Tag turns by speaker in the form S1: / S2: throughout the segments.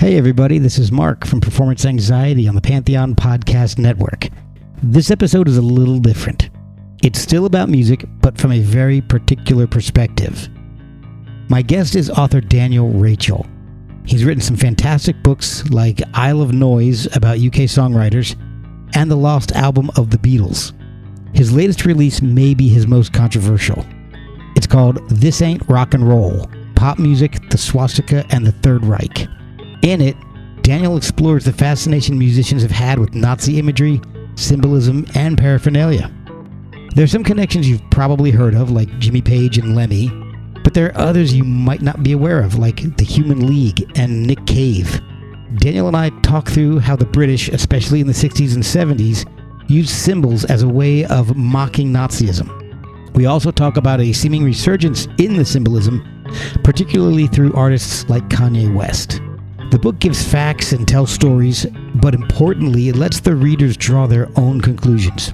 S1: Hey everybody, this is Mark from Performance Anxiety on the Pantheon Podcast Network. This episode is a little different. It's still about music, but from a very particular perspective. My guest is author Daniel Rachel. He's written some fantastic books like Isle of Noise about UK songwriters and The Lost Album of the Beatles. His latest release may be his most controversial. It's called This Ain't Rock and Roll, Pop Music, the Swastika, and the Third Reich. In it, Daniel explores the fascination musicians have had with Nazi imagery, symbolism, and paraphernalia. There are some connections you've probably heard of, like Jimmy Page and Lemmy, but there are others you might not be aware of, like the Human League and Nick Cave. Daniel and I talk through how the British, especially in the 60s and 70s, used symbols as a way of mocking Nazi-ism. We also talk about a seeming resurgence in the symbolism, particularly through artists like Kanye West. The book gives facts and tells stories, but importantly, it lets the readers draw their own conclusions.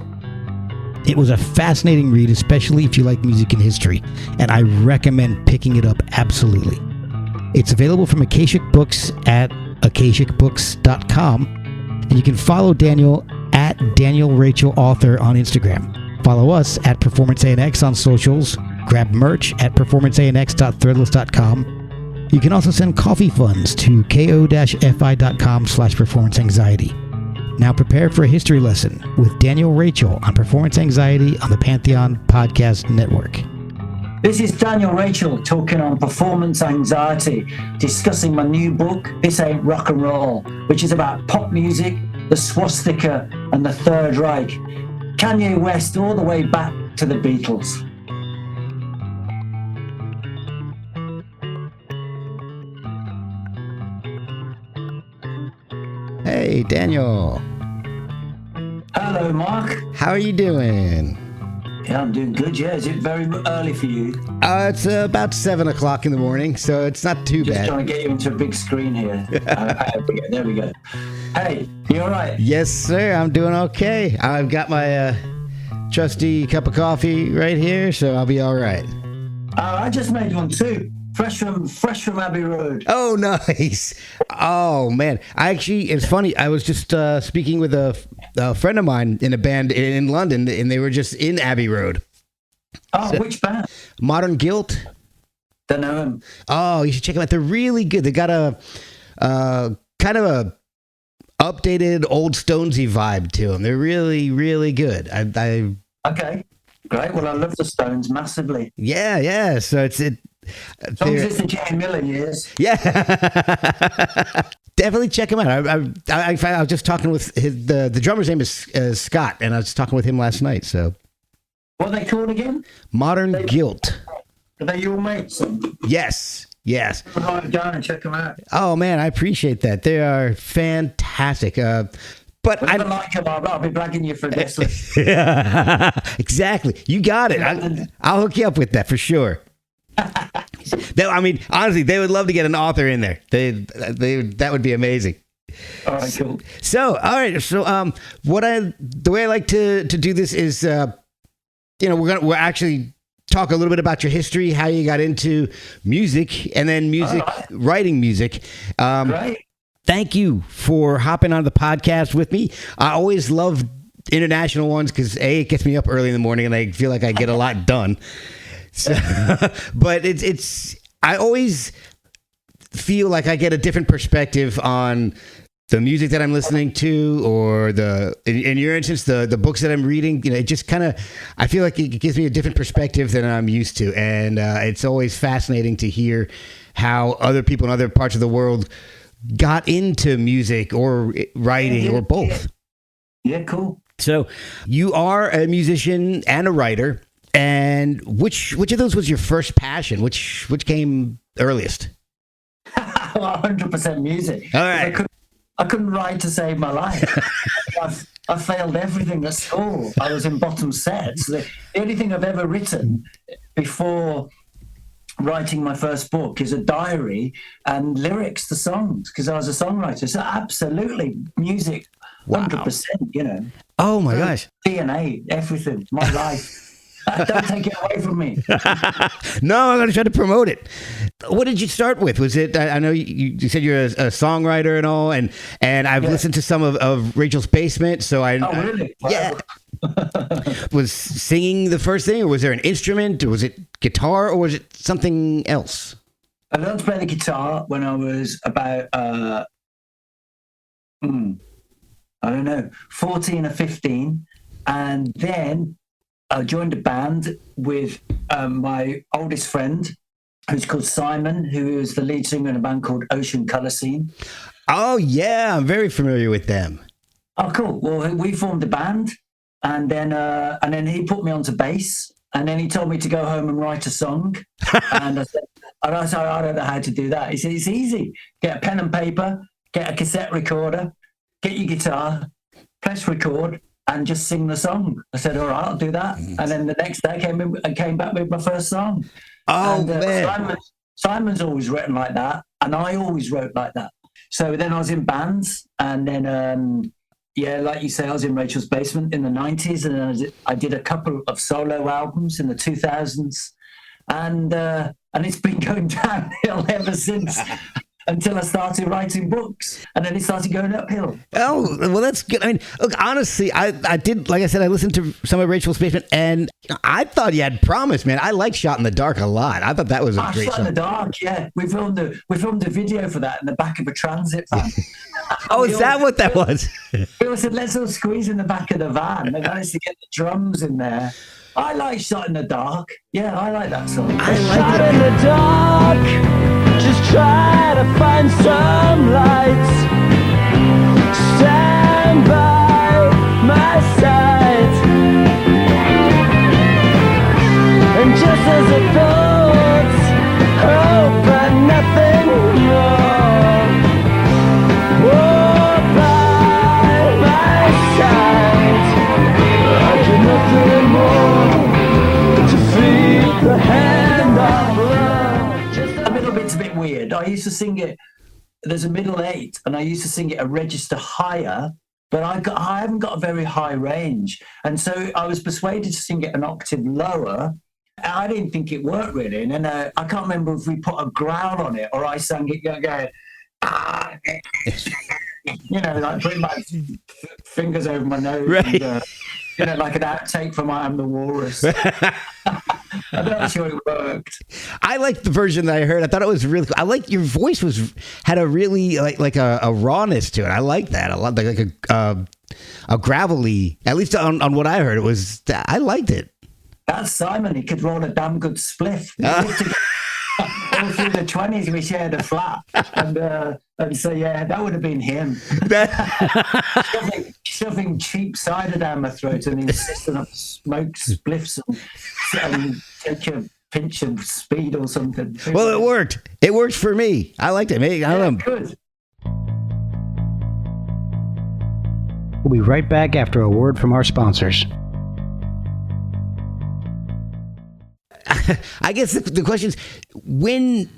S1: It was a fascinating read, especially if you like music and history, and I recommend picking it up absolutely. It's available from Akashic Books at akashicbooks.com, and you can follow Daniel at Daniel Rachel Author on Instagram. Follow us at Performance ANX on socials, grab merch at performanceanx.threadless.com. You can also send coffee funds to ko-fi.com/performanceanxiety. Now prepare for a history lesson with Daniel Rachel on Performance Anxiety on the Pantheon Podcast Network.
S2: This is Daniel Rachel talking on Performance Anxiety, discussing my new book, This Ain't Rock and Roll, which is about pop music, the Swastika, and the Third Reich. Kanye West all the way back to the Beatles.
S1: Hey, Daniel.
S2: Hello, Mark.
S1: How are you doing?
S2: Yeah, I'm doing good. Yeah, is it very early for you?
S1: It's about 7 o'clock in the morning, so it's not too
S2: Just
S1: bad.
S2: trying to get you into a big screen here. There we go. Hey, you all right?
S1: Yes, sir. I'm doing okay. I've got my trusty cup of coffee right here, so I'll be all right.
S2: I just made one too. Fresh from Abbey Road.
S1: Oh, nice. Oh, man. It's funny. I was just speaking with a friend of mine in a band in London, and they were just in Abbey Road.
S2: Oh, so, which band?
S1: Modern Guilt.
S2: Don't know them.
S1: Oh, you should check them out. They're really good. They got a kind of a updated old Stonesy vibe to them. They're really, really good.
S2: Okay, great. Well, I love the Stones massively.
S1: Yeah. So it's
S2: as long as it's the Jimmy Miller years.
S1: Yeah. Definitely check him out. I was just talking with the drummer's name is Scott, and I was talking with him last night. So,
S2: what are they called again?
S1: Modern Guilt.
S2: Are they your mates?
S1: Yes.
S2: I'll drive down and check them out.
S1: Oh man, I appreciate that. They are fantastic. But I don't like them.
S2: I'll be blagging you for a guest list.
S1: Exactly. You got it. I'll hook you up with that for sure. Honestly, they would love to get an author in there. That would be amazing.
S2: All right, cool.
S1: So, all right. So, the way I like to do this is, we're actually talk a little bit about your history, how you got into music, and then writing music.
S2: Right.
S1: Thank you for hopping on the podcast with me. I always love international ones because it gets me up early in the morning and I feel like I get a lot done. So, but I always feel like I get a different perspective on the music that I'm listening to, or in your instance, the books that I'm reading. It just kind of, I feel like it gives me a different perspective than I'm used to. And it's always fascinating to hear how other people in other parts of the world got into music or writing or both.
S2: Yeah, cool.
S1: So you are a musician and a writer. And which of those was your first passion? Which came earliest?
S2: 100% music.
S1: All right.
S2: I couldn't write to save my life. I failed everything at school. I was in bottom sets. The only thing I've ever written before writing my first book is a diary and lyrics to songs, because I was a songwriter. So absolutely music, 100%.
S1: Oh my gosh.
S2: DNA, everything, my life. Don't take it away from me.
S1: No, I'm going to try to promote it. What did you start with? Was it? I know you said you're a songwriter and all, and I've listened to some of Rachel's Basement. So
S2: Oh, really?
S1: Yeah. Was singing the first thing, or was there an instrument, or was it guitar, or was it something else?
S2: I learned to play the guitar when I was about, I don't know, 14 or 15. And then I joined a band with my oldest friend, who's called Simon, who is the lead singer in a band called Ocean Colour Scene.
S1: Oh, yeah. I'm very familiar with them.
S2: Oh, cool. Well, we formed a band, and then he put me onto bass, and then he told me to go home and write a song. And I said, I don't know how to do that. He said, it's easy. Get a pen and paper, get a cassette recorder, get your guitar, press record, and just sing the song. I said, all right, I'll do that. And then the next day I came back with my first song.
S1: Oh, man.
S2: Simon's always written like that, and I always wrote like that. So then I was in bands, and then, like you say, I was in Rachel's Basement in the 90s, and then I did a couple of solo albums in the 2000s. And it's been going downhill ever since, until I started writing books, and then it started going uphill.
S1: Oh, well, that's good. I mean, look, honestly, I did, like I said, I listened to some of Rachel's Basement, and I thought you had promise, man. I like Shot in the Dark a lot. I thought that was a great
S2: Shot
S1: song.
S2: in the Dark, yeah. We filmed a video for that in the back of a transit van.
S1: Oh, is that what that was?
S2: We all said, let's all squeeze in the back of the van. They managed to get the drums in there. I like Shot in the Dark. Yeah, I like that song.
S1: I like
S3: Shot
S1: it.
S3: in the dark, just try to find some lights. Stand by my side, and just as it goes, hope but nothing more. Oh, by my side, I do nothing more to feed the hand of love.
S2: The middle bit's a bit weird. I used to sing it, there's a middle 8, and I used to sing it a register higher, but I haven't got a very high range. And so I was persuaded to sing it an octave lower. I didn't think it worked really. And then I can't remember if we put a growl on it or I sang it going, like putting my fingers over my nose.
S1: Right.
S2: And, like an outtake from I Am the Walrus. I'm not sure it worked.
S1: I liked the version that I heard. I thought it was really cool. I like your voice had a really like a rawness to it. I like that a lot, like a gravelly. At least on what I heard, it was. I liked it.
S2: That's Simon. He could roll a damn good spliff. All through the 20s, we shared a flat, and so that would have been him. Shoving cheap cider down my throat and insisting on smoke spliffs and take a pinch of speed or something.
S1: Well, it worked. It worked for me. I liked it. Maybe, I don't know.
S2: Good.
S4: We'll be right back after a word from our sponsors.
S1: I guess the question is, when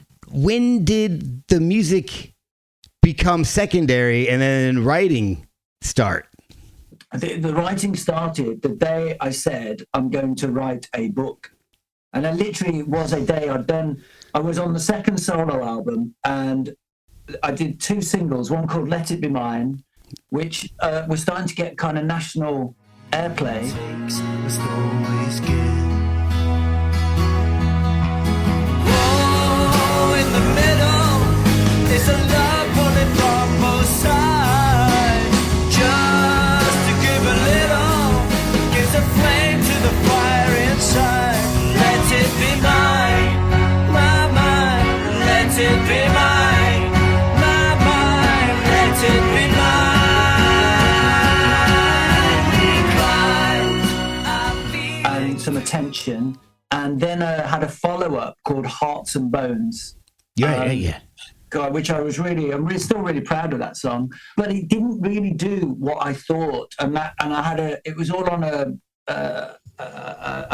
S1: did the music become secondary and then writing start?
S2: The writing started the day I said, I'm going to write a book. And it literally was a day I was on the second solo album, and I did 2 singles, one called Let It Be Mine, which was starting to get kind of national airplay.
S3: In the middle, there's a love pulling from both sides. Just to give a little, gives a flame to the fire inside. Let it be mine, my mind. Let it be mine, my mind. Let it be mine.
S2: And some attention. And then I had a follow-up called Hearts and Bones.
S1: Yeah.
S2: God, which I'm still really proud of that song. But it didn't really do what I thought, it was all on a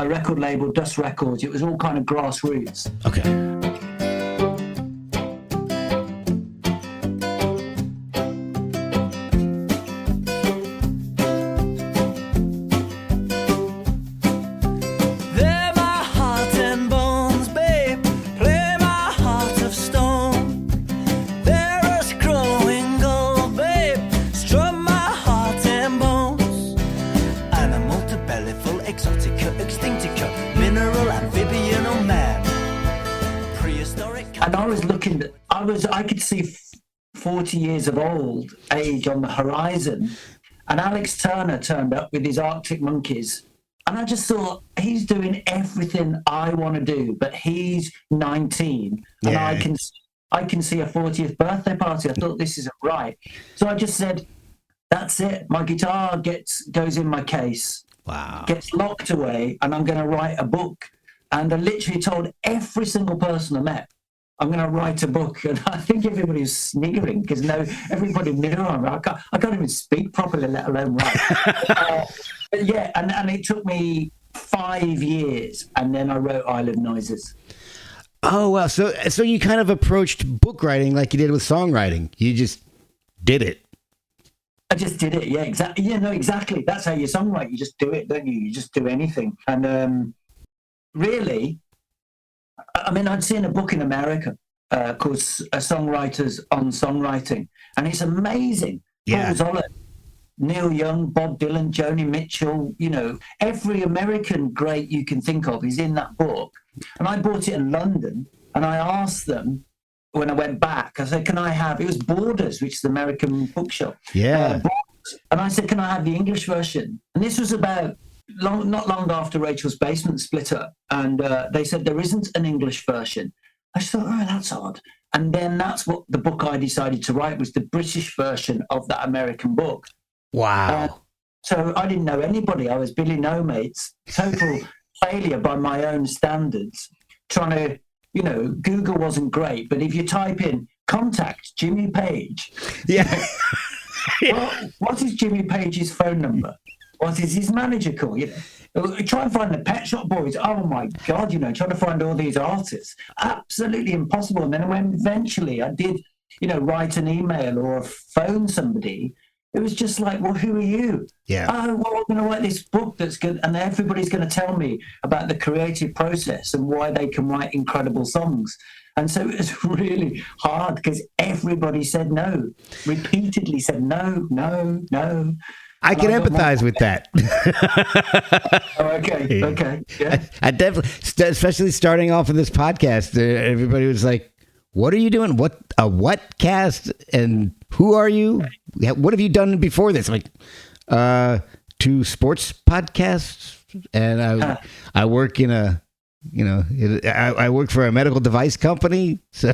S2: record label, Dust Records. It was all kind of grassroots.
S1: Okay.
S3: There
S2: And I was looking, I could see 40 years of old age on the horizon. And Alex Turner turned up with his Arctic Monkeys. And I just thought, he's doing everything I want to do, but he's 19. And
S1: Yeah.
S2: I can see a 40th birthday party. I thought, this isn't right. So I just said, that's it. My guitar goes in my case,
S1: Wow.
S2: gets locked away, and I'm going to write a book. And I literally told every single person I met, I'm going to write a book. And I think everybody was sniggering because everybody knew I can't even speak properly, let alone write. But yeah, and it took me 5 years, and then I wrote Isle of Noises.
S1: Oh, wow. So you kind of approached book writing like you did with songwriting. You just did it.
S2: I just did it. Yeah, exactly. Yeah, no, exactly. That's how you songwrite. You just do it, don't you? You just do anything. And really, I mean, I'd seen a book in America called Songwriters on Songwriting, and it's amazing.
S1: Yeah.
S2: Paul Zoller, Neil Young, Bob Dylan, Joni Mitchell, every American great you can think of is in that book. And I bought it in London, and I asked them when I went back, I said, can I have, it was Borders, which is the American bookshop.
S1: Yeah.
S2: And I said, can I have the English version? And this was about not long after Rachel's Basement split up. And they said, there isn't an English version. I just thought, oh, that's odd. And then that's what the book I decided to write was the British version of that American book.
S1: Wow.
S2: So I didn't know anybody. I was Billy No Mates, total failure by my own standards, trying to, Google wasn't great, but if you type in contact Jimmy Page,
S1: Yeah.
S2: what is Jimmy Page's phone number? What is his manager called? Try and find the Pet Shop Boys. Oh my God, trying to find all these artists. Absolutely impossible. And then when eventually I did, write an email or phone somebody, it was just like, well, who are you?
S1: Yeah.
S2: Oh, well, I'm going to write this book that's good. And everybody's going to tell me about the creative process and why they can write incredible songs. And so it was really hard because everybody said no, repeatedly said no.
S1: I can empathize with that.
S2: Okay. Yeah.
S1: I definitely, especially starting off with this podcast, everybody was like, what are you doing? What cast? And who are you? What have you done before this? I'm like, 2 sports podcasts. And I work in I work for a medical device company. So,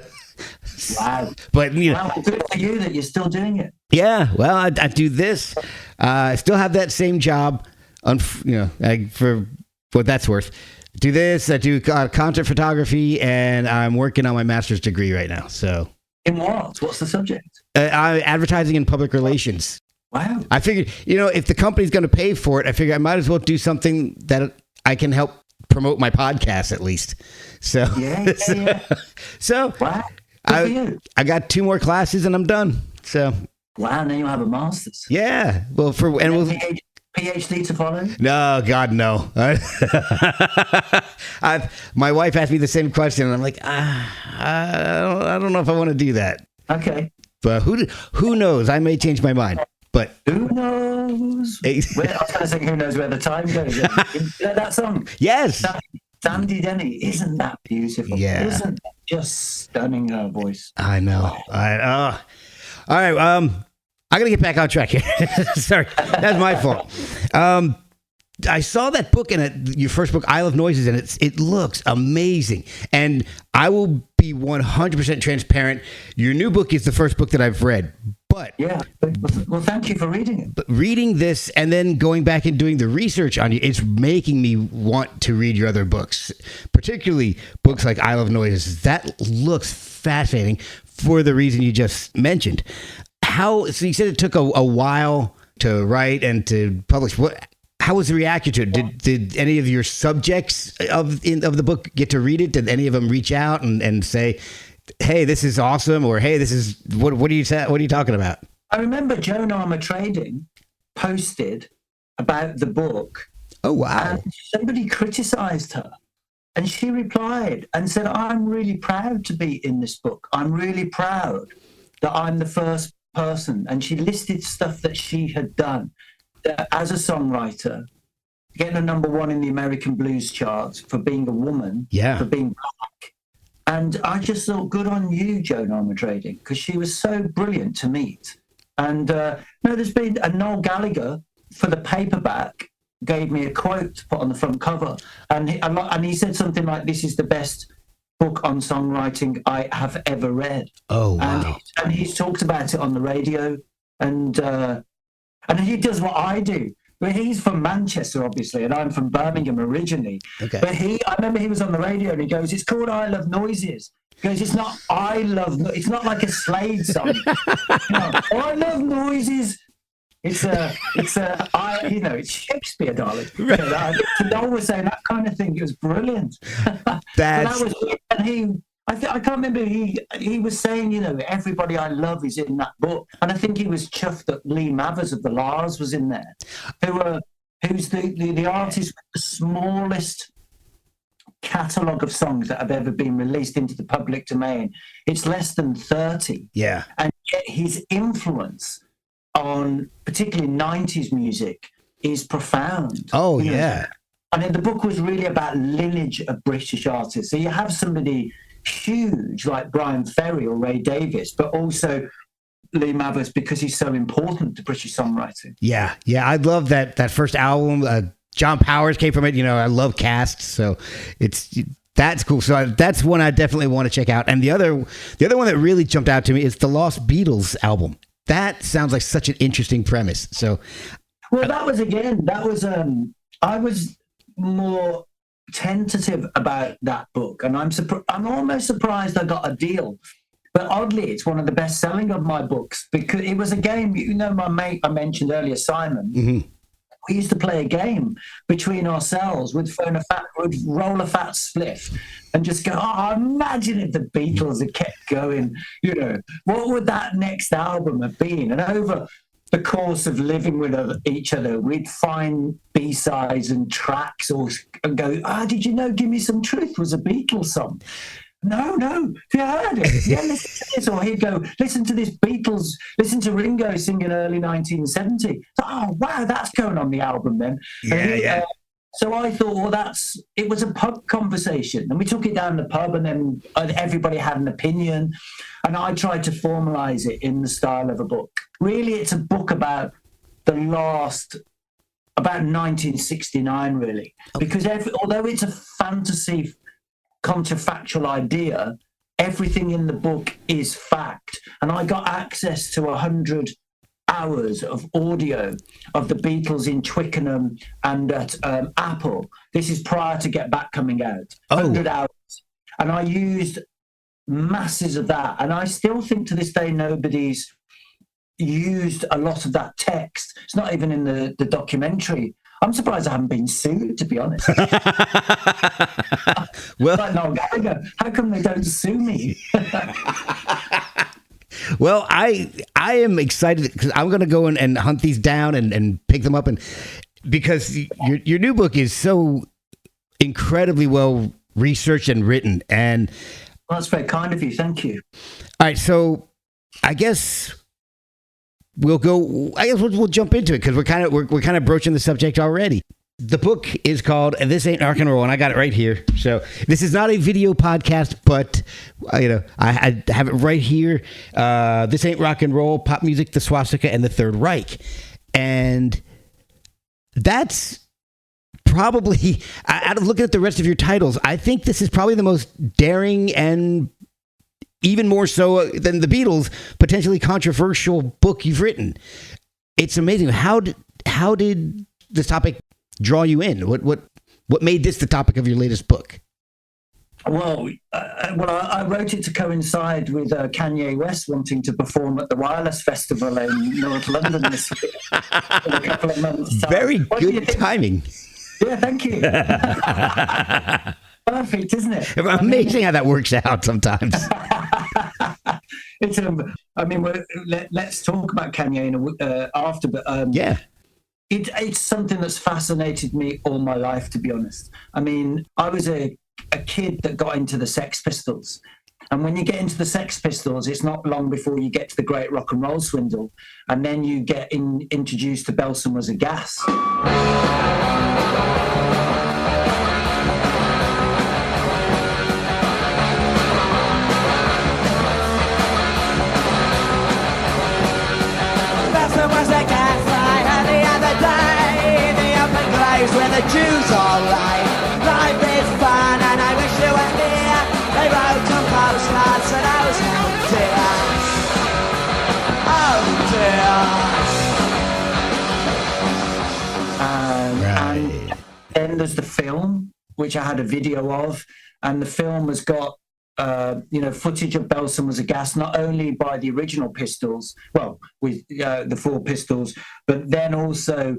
S2: Wow.
S1: but
S2: Wow, good for you that you're still doing it.
S1: yeah, well, I do this. I still have that same job, for what that's worth. Do this. I do content photography, and I'm working on my master's degree right now. So,
S2: In what? What's the subject?
S1: advertising and public relations.
S2: Wow.
S1: I figured, if the company's going to pay for it, I figured I might as well do something that I can help promote my podcast at least. So,
S2: Yeah.
S1: so
S2: Wow. Good for you.
S1: I got 2 more classes and I'm done. So,
S2: Wow, now you have a master's.
S1: yeah. Well,
S2: PhD to follow?
S1: No, God, no. My wife asked me the same question, and I'm like, I don't know if I want to do that.
S2: Okay.
S1: But who knows? I may change my mind. But
S2: Who knows? I was going to say, who knows where the time goes? That song.
S1: yes,
S2: Sandy Denny, isn't that beautiful?
S1: Yeah.
S2: Isn't that just stunning, her voice?
S1: I know. All right. I gotta get back on track here. Sorry, that's my fault. I saw that book your first book, Isle of Noises, and it looks amazing. And I will be 100% transparent. Your new book is the first book that I've read, but
S2: Yeah. Well, thank you for reading it.
S1: But reading this and then going back and doing the research on you, it's making me want to read your other books, particularly books like Isle of Noises. That looks fascinating for the reason you just mentioned. So you said it took a while to write and to publish. How was the reaction to it? Did any of your subjects of the book get to read it? Did any of them reach out and say, "Hey, this is awesome," or "Hey, this is what are you talking about?"
S2: I remember Joan Armour Trading posted about the book.
S1: Oh, wow.
S2: And somebody criticized her. And she replied and said, I'm really proud to be in this book. I'm really proud that I'm the first person. And she listed stuff that she had done as a songwriter, getting a #1 in the American blues charts for being a woman,
S1: Yeah.
S2: for being black, And I just thought, good on you, Joan Armatrading, because she was so brilliant to meet. And there's been a Noel Gallagher for the paperback gave me a quote to put on the front cover, and he said something like, "This is the best book on songwriting I have ever read."
S1: Oh, wow!
S2: And he's talked about it on the radio, and he does what I do. Well, he's from Manchester, obviously, and I'm from Birmingham originally.
S1: Okay.
S2: But I remember he was on the radio and he goes, "It's called I Love Noises." He goes, "It's not I love. It's not like a Slade song. I love noises." It's Shakespeare, darling. Right. Noel was saying that kind of thing. It was brilliant. I can't remember. He was saying, everybody I love is in that book, and I think he was chuffed that Lee Mavers of the Lars was in there, who's the artist with the smallest catalogue of songs that have ever been released into the public domain. It's less than 30.
S1: Yeah,
S2: and yet his influence on particularly 90s music is profound.
S1: Oh, yeah.
S2: And the book was really about lineage of British artists. So you have somebody huge like Brian Ferry or Ray Davies, but also Lee Mavers because he's so important to British songwriting.
S1: Yeah. I love that first album. John Powers came from it. I love Cast, so that's cool. So that's one I definitely want to check out. And the other one that really jumped out to me is the Lost Beatles album. That sounds like such an interesting premise. So,
S2: well, I was more tentative about that book, and I'm almost surprised I got a deal. But oddly, it's one of the best selling of my books because it was a game. My mate I mentioned earlier, Simon.
S1: Mm-hmm.
S2: We used to play a game between ourselves. We'd roll a fat spliff and just go, imagine if the Beatles had kept going, what would that next album have been? And over the course of living with each other, we'd find B-sides and tracks and go, did you know Give Me Some Truth was a Beatles song? No, have you heard it? Yeah, listen to this. Or he'd go, listen to this Beatles, listen to Ringo singing early 1970. Oh, wow, that's going on the album then.
S1: Yeah.
S2: So I thought, it was a pub conversation. And we took it down the pub and then everybody had an opinion. And I tried to formalize it in the style of a book. Really, it's a book about about 1969, really. Okay. Because although it's a fantasy counterfactual idea, everything in the book is fact, and I got access to 100 hours of audio of the Beatles in Twickenham and at Apple. This is prior to Get Back coming out. 100 hours, and I used masses of that, and I still think to this day nobody's used a lot of that text. It's not even in the documentary. I'm surprised I haven't been sued, to be honest.
S1: Well,
S2: how come they don't sue me?
S1: Well, I am excited because I'm going to go and hunt these down and pick them up, and because your new book is so incredibly well researched and written, and
S2: well, that's very kind of you. Thank you.
S1: All right, so I guess we'll jump into it because we're kind of broaching the subject already. The book is called "This Ain't Rock and Roll," and I got it right here. So this is not a video podcast, but I have it right here. This Ain't Rock and Roll: Pop Music, the Swastika, and the Third Reich, and that's probably, out of looking at the rest of your titles, I think this is probably the most daring and even more so than the Beatles, potentially controversial book you've written. It's amazing. How did this topic draw you in? What made this the topic of your latest book?
S2: Well, I wrote it to coincide with Kanye West wanting to perform at the Wireless Festival in North London this year in a couple of months' time.
S1: Very good timing.
S2: Yeah, thank you. Perfect, isn't it?
S1: Amazing how that works out sometimes.
S2: Let's talk about Kanye after, but
S1: yeah.
S2: It's something that's fascinated me all my life, to be honest. I mean, I was a kid that got into the Sex Pistols. And when you get into the Sex Pistols, it's not long before you get to the Great Rock and Roll Swindle. And then you get introduced to Belson Was a Gas. then there's the film, which I had a video of, and the film has got footage of Belson Was a Gas, not only by the original Pistols, well, with the four Pistols, but then also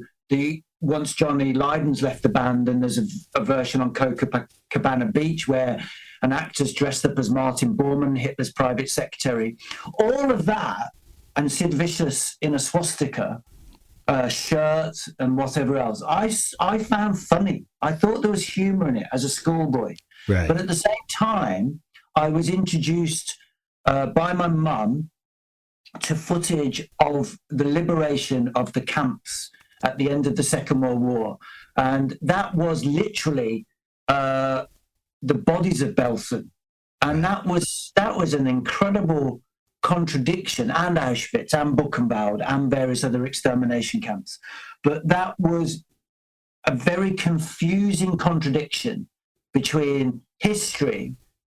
S2: once Johnny Lydon's left the band, and there's a version on Copacabana Beach where an actor's dressed up as Martin Bormann, Hitler's private secretary. All of that, and Sid Vicious in a swastika shirt and whatever else, I found funny. I thought there was humor in it as a schoolboy.
S1: Right.
S2: But at the same time, I was introduced by my mum to footage of the liberation of the camps at the end of the Second World War. And that was literally the bodies of Belsen. And that was an incredible contradiction, and Auschwitz and Buchenwald and various other extermination camps. But that was a very confusing contradiction between history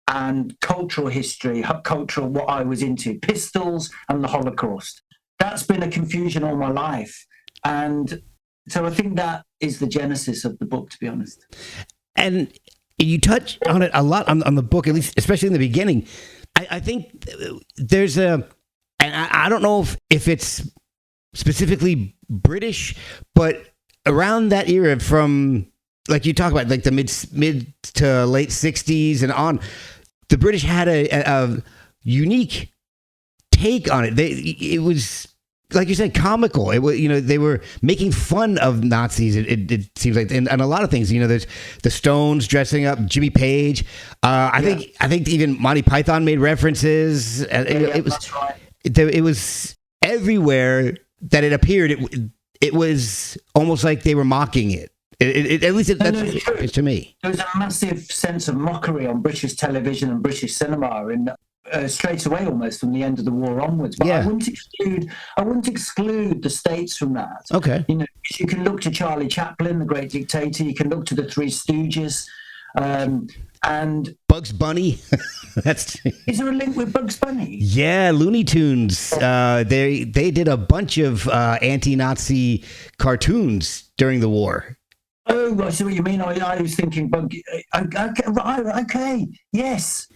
S2: and cultural history, what I was into, Pistols and the Holocaust. That's been a confusion all my life. And so I think that is the genesis of the book, to be honest.
S1: And you touch on it a lot on the book, at least, especially in the beginning. I think there's and I don't know if it's specifically British, but around that era, from like you talk about, like the mid to late 60s and on, the British had a unique take on it. It was, like you said, comical. It was, they were making fun of Nazis. It seems like, and a lot of things. There's the Stones dressing up, Jimmy Page. I think even Monty Python made references. It was,
S2: that's right.
S1: It was everywhere that it appeared. It was almost like they were mocking it. At least that's to me.
S2: There was a massive sense of mockery on British television and British cinema in straight away, almost from the end of the war onwards. But I wouldn't exclude the States from that.
S1: Okay.
S2: You can look to Charlie Chaplin, the great dictator. You can look to the Three Stooges, and
S1: Bugs Bunny.
S2: Is there a link with Bugs Bunny?
S1: Yeah, Looney Tunes. They did a bunch of anti-Nazi cartoons during the war.
S2: Oh, I see what you mean. I was thinking okay, yes.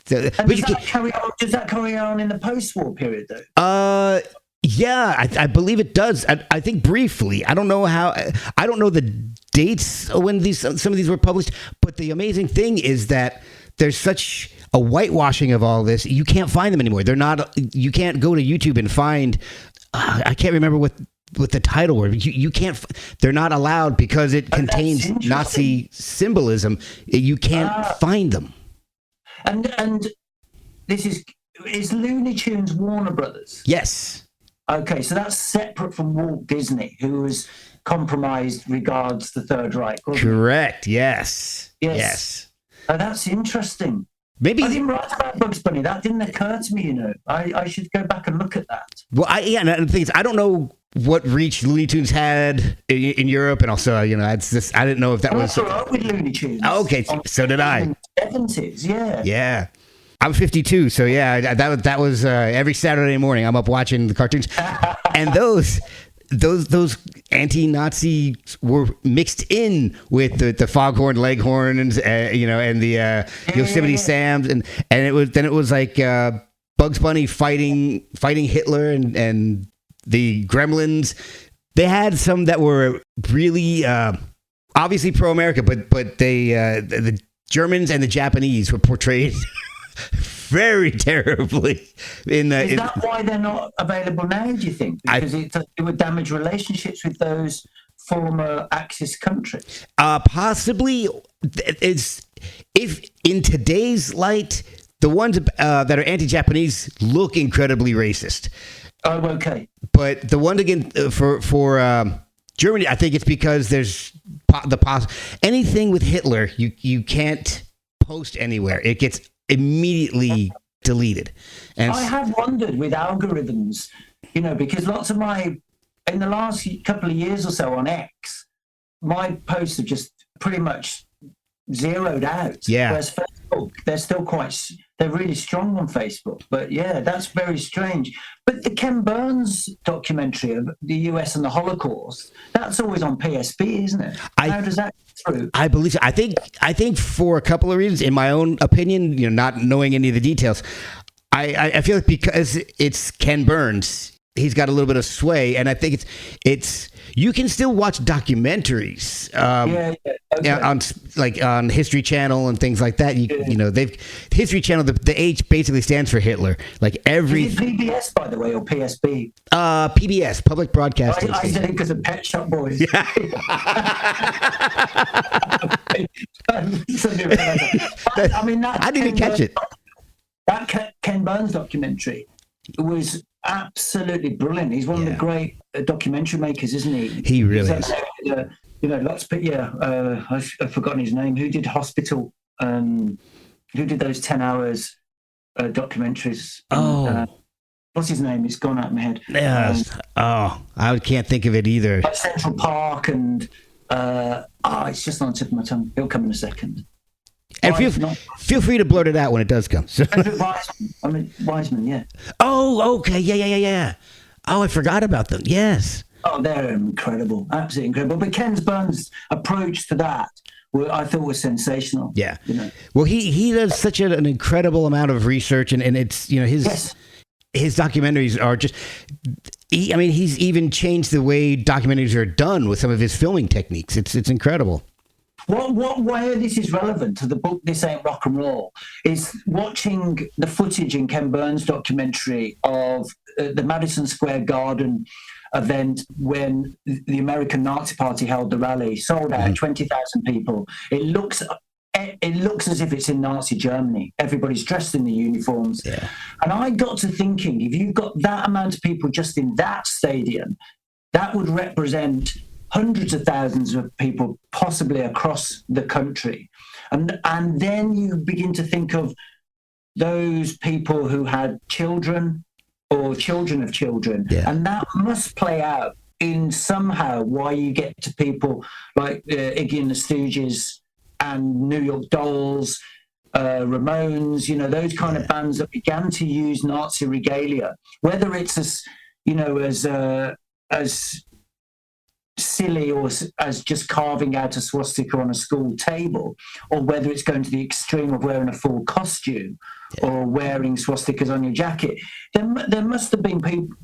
S2: And does that carry on in the post-war period, though?
S1: Yeah, I believe it does. I think briefly. I don't know the dates when some of these were published, but the amazing thing is that there's such a whitewashing of all this. You can't find them anymore. You can't go to YouTube and find, I can't remember what the title were. You can't, they're not allowed because it contains Nazi symbolism. You can't find them.
S2: And this is Looney Tunes Warner Brothers?
S1: Yes.
S2: Okay, so that's separate from Walt Disney, who was compromised regards the Third Reich.
S1: Correct. Yes.
S2: Oh, that's interesting.
S1: Maybe
S2: I didn't write about Bugs Bunny. That didn't occur to me. I should go back and look at that.
S1: Well, and the thing is, I don't know what reach Looney Tunes had in Europe, and also, it's just, I didn't know if that was.
S2: I grew up with Looney Tunes.
S1: Oh, okay, so did I.
S2: 70s, yeah.
S1: Yeah. I'm 52, so yeah, that was every Saturday morning. I'm up watching the cartoons, and those anti-Nazi were mixed in with the Foghorn Leghorns, and the Yosemite Sams, and it was like Bugs Bunny fighting Hitler and the Gremlins. They had some that were really obviously pro-America, but the Germans and the Japanese were portrayed very terribly. Is
S2: that why they're not available now, do you think? Because it would damage relationships with those former Axis countries?
S1: Possibly. If in today's light, the ones that are anti-Japanese look incredibly racist.
S2: Oh, okay.
S1: But the one again for Germany, I think it's because there's anything with Hitler, you can't post anywhere. It gets immediately deleted. And
S2: I have wondered with algorithms, because lots of in the last couple of years or so on X, my posts have just pretty much zeroed out.
S1: Yeah.
S2: Whereas Facebook, they're still quite they're really strong on Facebook. But yeah, that's very strange. But the Ken Burns documentary of the US and the Holocaust, that's always on PSP, isn't it? How does that get through?
S1: I believe so. I think for a couple of reasons, in my own opinion, not knowing any of the details, I feel like because it's Ken Burns, he's got a little bit of sway, and I think it's you can still watch documentaries on History Channel and things like that. They've History Channel. The H basically stands for Hitler. Like every
S2: Is it PBS, by the way, or PSB?
S1: PBS, Public Broadcasting.
S2: I did it because of Pet Shop Boys.
S1: Yeah.
S2: I mean,
S1: I didn't catch it.
S2: That Ken Burns documentary was absolutely brilliant. He's one of the great documentary makers, isn't he?
S1: He really is.
S2: Lots of I've forgotten his name. Who did Hospital? Who did those 10 hours documentaries? What's his name? It's gone out of my head.
S1: I can't think of it either.
S2: Central Park and it's just on the tip of my tongue. It'll come in a second.
S1: And feel free to blurt it out when it does come.
S2: Wiseman, yeah.
S1: Oh, okay, yeah. Oh, I forgot about them. Yes.
S2: Oh, they're incredible, absolutely incredible. But Ken Burns' approach to that, I thought was sensational.
S1: Yeah. Well, he does such an incredible amount of research, and it's his documentaries are just. He's even changed the way documentaries are done with some of his filming techniques. It's incredible.
S2: Why this is relevant to the book This Ain't Rock and Roll is watching the footage in Ken Burns' documentary of the Madison Square Garden event when the American Nazi Party held the rally, sold out, 20,000 people. It looks as if it's in Nazi Germany. Everybody's dressed in the uniforms. Yeah. And I got to thinking, if you've got that amount of people just in that stadium, that would represent hundreds of thousands of people possibly across the country. And then you begin to think of those people who had children or children of children. Yeah. And that must play out in somehow why you get to people like Iggy and the Stooges and New York Dolls, Ramones, those kind of bands that began to use Nazi regalia, whether it's as silly or as just carving out a swastika on a school table, or whether it's going to the extreme of wearing a full costume or wearing swastikas on your jacket. There must have been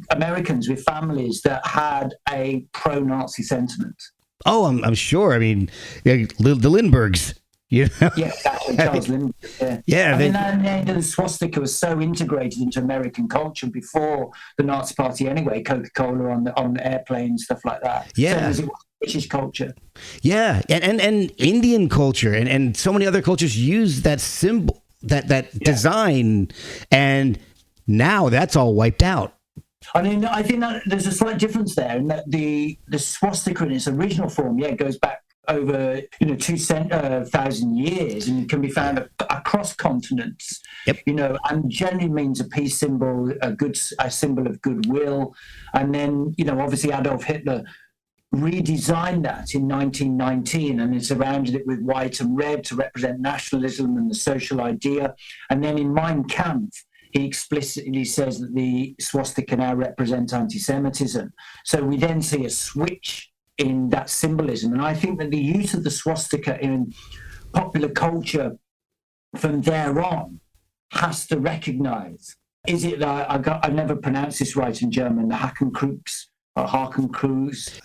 S2: Americans with families that had a pro-Nazi sentiment.
S1: Oh, I'm sure. I mean, the Lindberghs. Yeah,
S2: exactly. Charles Lindbergh.
S1: Yeah.
S2: The swastika was so integrated into American culture before the Nazi Party anyway. Coca-Cola on airplanes, stuff like that.
S1: Yeah.
S2: So as it was British culture.
S1: Yeah, and Indian culture and so many other cultures use that symbol, that design, and now that's all wiped out.
S2: I mean, I think that there's a slight difference there in that the swastika in its original form, goes back over 2,000 years and can be found across continents. Yep. And generally means a peace symbol, a symbol of goodwill. And then obviously Adolf Hitler redesigned that in 1919 and he surrounded it with white and red to represent nationalism and the social idea. And then in Mein Kampf, he explicitly says that the swastika now represents anti-Semitism. So we then see a switch in that symbolism. And I think that the use of the swastika in popular culture from there on has to recognize, is it that I never pronounced this right in German, the Hakenkreuz or Hakenkreuz,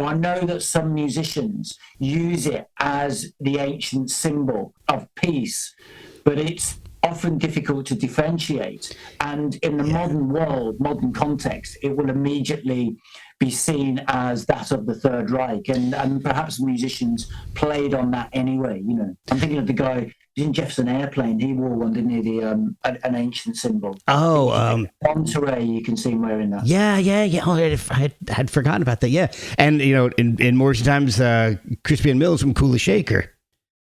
S2: I know that some musicians use it as the ancient symbol of peace, but it's often difficult to differentiate. And in the modern world, modern context, it will immediately be seen as that of the Third Reich. And perhaps musicians played on that anyway, I'm thinking of the guy in Jefferson Airplane. He wore one, didn't he? An ancient symbol.
S1: Oh,
S2: Monterey, you can see him wearing that.
S1: Yeah. Oh, I had forgotten about that. Yeah. And, in more recent times, Crispian Mills from Kula Shaker.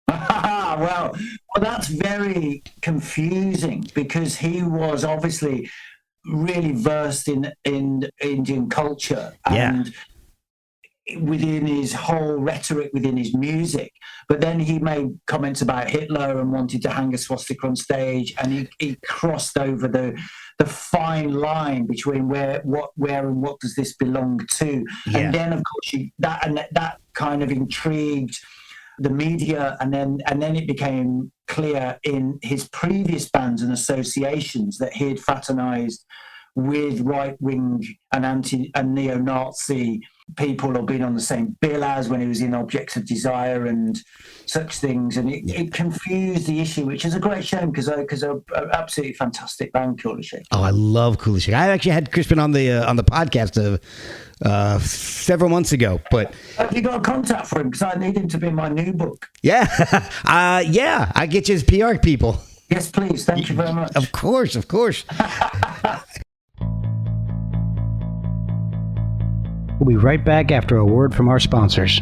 S2: Well, that's very confusing because he was obviously really versed in Indian culture. And within his whole rhetoric, within his music. But then he made comments about Hitler and wanted to hang a swastika on stage, and he crossed over the fine line between where and what does this belong to.
S1: Yeah.
S2: And then, of course, that kind of intrigued the media, and then it became clear in his previous bands and associations that he had fraternized with right-wing and neo-Nazi people, or been on the same bill as when he was in Objects of Desire and such things, and it confused the issue, which is a great shame because they're an absolutely fantastic band, Kula Shaker.
S1: Oh, I love Kula Shaker. I actually had Crispin on the podcast several months ago, but
S2: have you got a contact for him? Because I need him to be in my new book.
S1: Yeah, I get you his PR people.
S2: Yes, please. Thank you very much.
S1: Of course.
S4: We'll be right back after a word from our sponsors.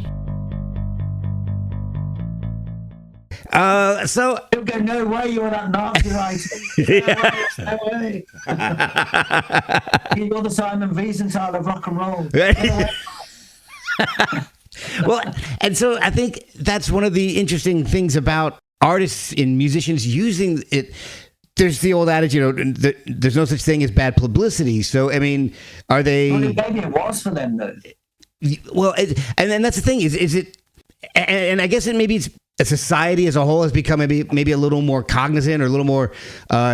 S1: So
S2: He'll go, no way, you're that Nazi writer. No way. You're the Simon Wiesenthal of rock and roll.
S1: Well, and so I think that's one of the interesting things about artists and musicians using it. There's the old adage, there's no such thing as bad publicity. So, I mean, are they...
S2: Well, maybe it was for them, though.
S1: Well, and then that's the thing, is it... And I guess maybe it's a society as a whole has become maybe a little more cognizant or a little more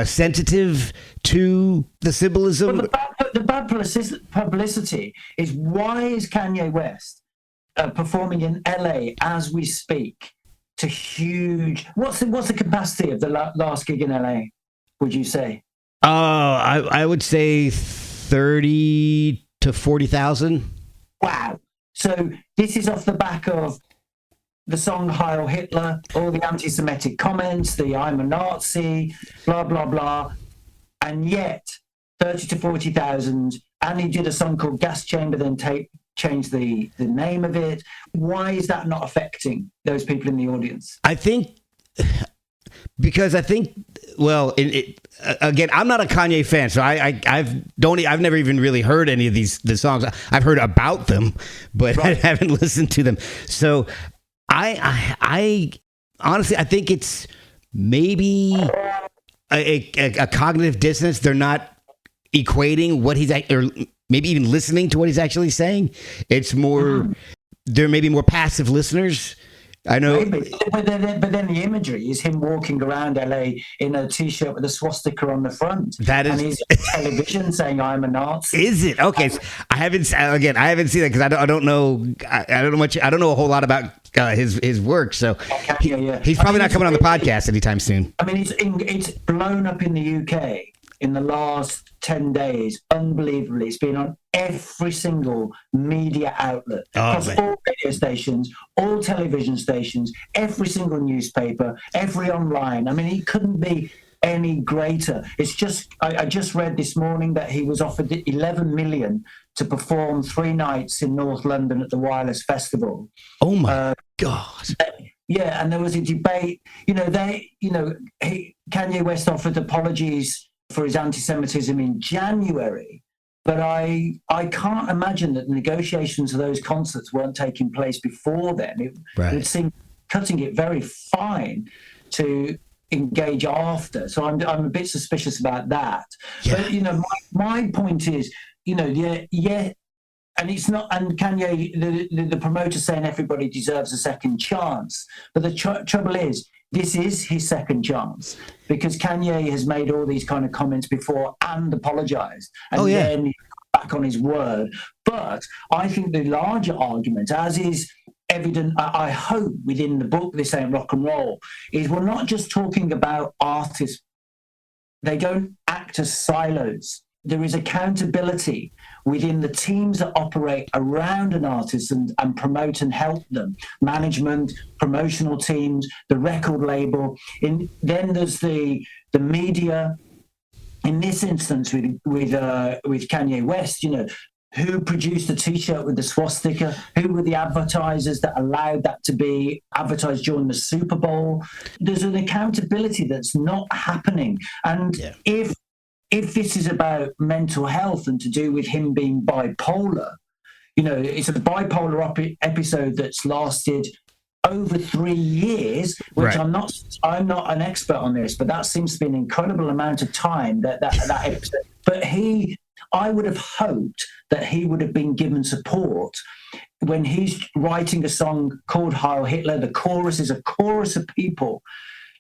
S1: sensitive to the symbolism.
S2: Well, the bad publicity is, why is Kanye West performing in LA as we speak to huge... What's the capacity of the last gig in LA, would you say?
S1: I would say 30 to 40,000.
S2: Wow. So this is off the back of the song Heil Hitler, all the anti-Semitic comments, the I'm a Nazi, blah, blah, blah. And yet, 30 to 40,000, and he did a song called Gas Chamber, then changed the name of it. Why is that not affecting those people in the audience?
S1: I think... Because I think, well, again, I'm not a Kanye fan, so I've never even really heard any of the songs. I've heard about them, but right. I haven't listened to them. So I honestly, I think it's maybe a cognitive dissonance. They're not equating what he's, or maybe even listening to what he's actually saying. It's more, they're maybe more passive listeners. I know,
S2: but then the imagery is him walking around LA in a T-shirt with a swastika on the front.
S1: That is,
S2: and he's on television saying "I'm a Nazi."
S1: Is it okay? So I haven't seen that because I don't know. I don't know much. I don't know a whole lot about his work. So he's probably not coming on the podcast anytime soon.
S2: I mean, it's blown up in the UK in the last 10 days. Unbelievably, it's been on every single media outlet, across all radio stations, all television stations, every single newspaper, every online. I mean, he couldn't be any greater. It's just, I just read this morning that he was offered 11 million to perform 3 nights in North London at the Wireless Festival.
S1: Oh my God.
S2: Yeah, and there was a debate. Kanye West offered apologies for his anti-Semitism in January, but I can't imagine that the negotiations of those concerts weren't taking place before then. It would seem cutting it very fine to engage after. So I'm a bit suspicious about that. Yeah. But my point is, and it's not. And Kanye, the promoter, saying everybody deserves a second chance, but the trouble is, this is his second chance, because Kanye has made all these kind of comments before and apologized, and then he's back on his word. But I think the larger argument, as is evident, I hope, within the book, This Ain't Rock and Roll, is we're not just talking about artists. They don't act as silos. There is accountability within the teams that operate around an artist and promote and help them. Management, promotional teams, the record label. Then there's the media. In this instance, with Kanye West, who produced the T-shirt with the swastika? Who were the advertisers that allowed that to be advertised during the Super Bowl? There's an accountability that's not happening. And if this is about mental health and to do with him being bipolar, it's a bipolar episode that's lasted over 3 years, which
S1: Right.
S2: I'm not an expert on this, but that seems to be an incredible amount of time that episode. But I would have hoped that he would have been given support when he's writing a song called Heil Hitler. The chorus is a chorus of people,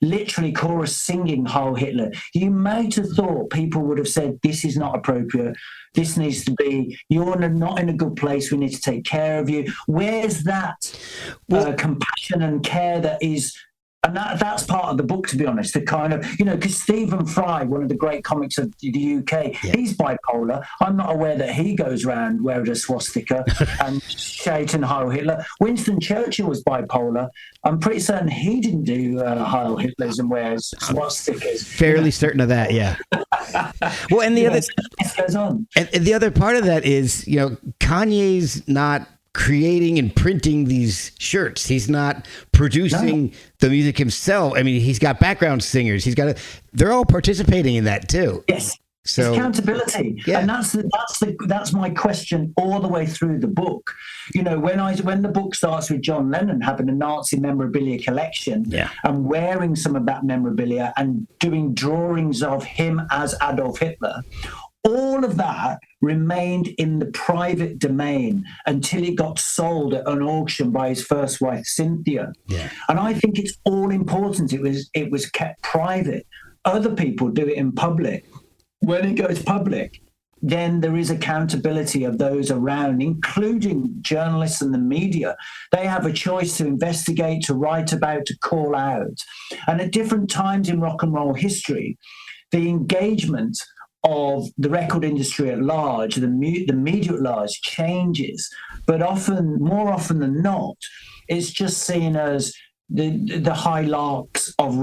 S2: literally chorus singing Heil Hitler. You might have thought people would have said, this is not appropriate. This needs to be, you're not in a good place. We need to take care of you. Where's that compassion and care that is, and that's part of the book, to be honest, the kind of, because Stephen Fry, one of the great comics of the UK, he's bipolar. I'm not aware that he goes around wearing a swastika and shouting Heil Hitler. Winston Churchill was bipolar. I'm pretty certain he didn't do Heil Hitlers and wears swastikas.
S1: Fairly certain of that, yeah. Well, and the other
S2: this goes on.
S1: And the other part of that is, Kanye's not creating and printing these shirts. He's not producing the music himself. I mean, he's got background singers. They're all participating in that too.
S2: Yes.
S1: So
S2: it's accountability, and that's my question all the way through the book. When the book starts with John Lennon having a Nazi memorabilia collection and wearing some of that memorabilia and doing drawings of him as Adolf Hitler, all of that remained in the private domain until it got sold at an auction by his first wife, Cynthia. Yeah. And I think it's all important. It was kept private. Other people do it in public. When it goes public, then there is accountability of those around, including journalists and the media. They have a choice to investigate, to write about, to call out. And at different times in rock and roll history, the engagement of the record industry at large, the media at large, changes. But more often than not, it's just seen as the high larks of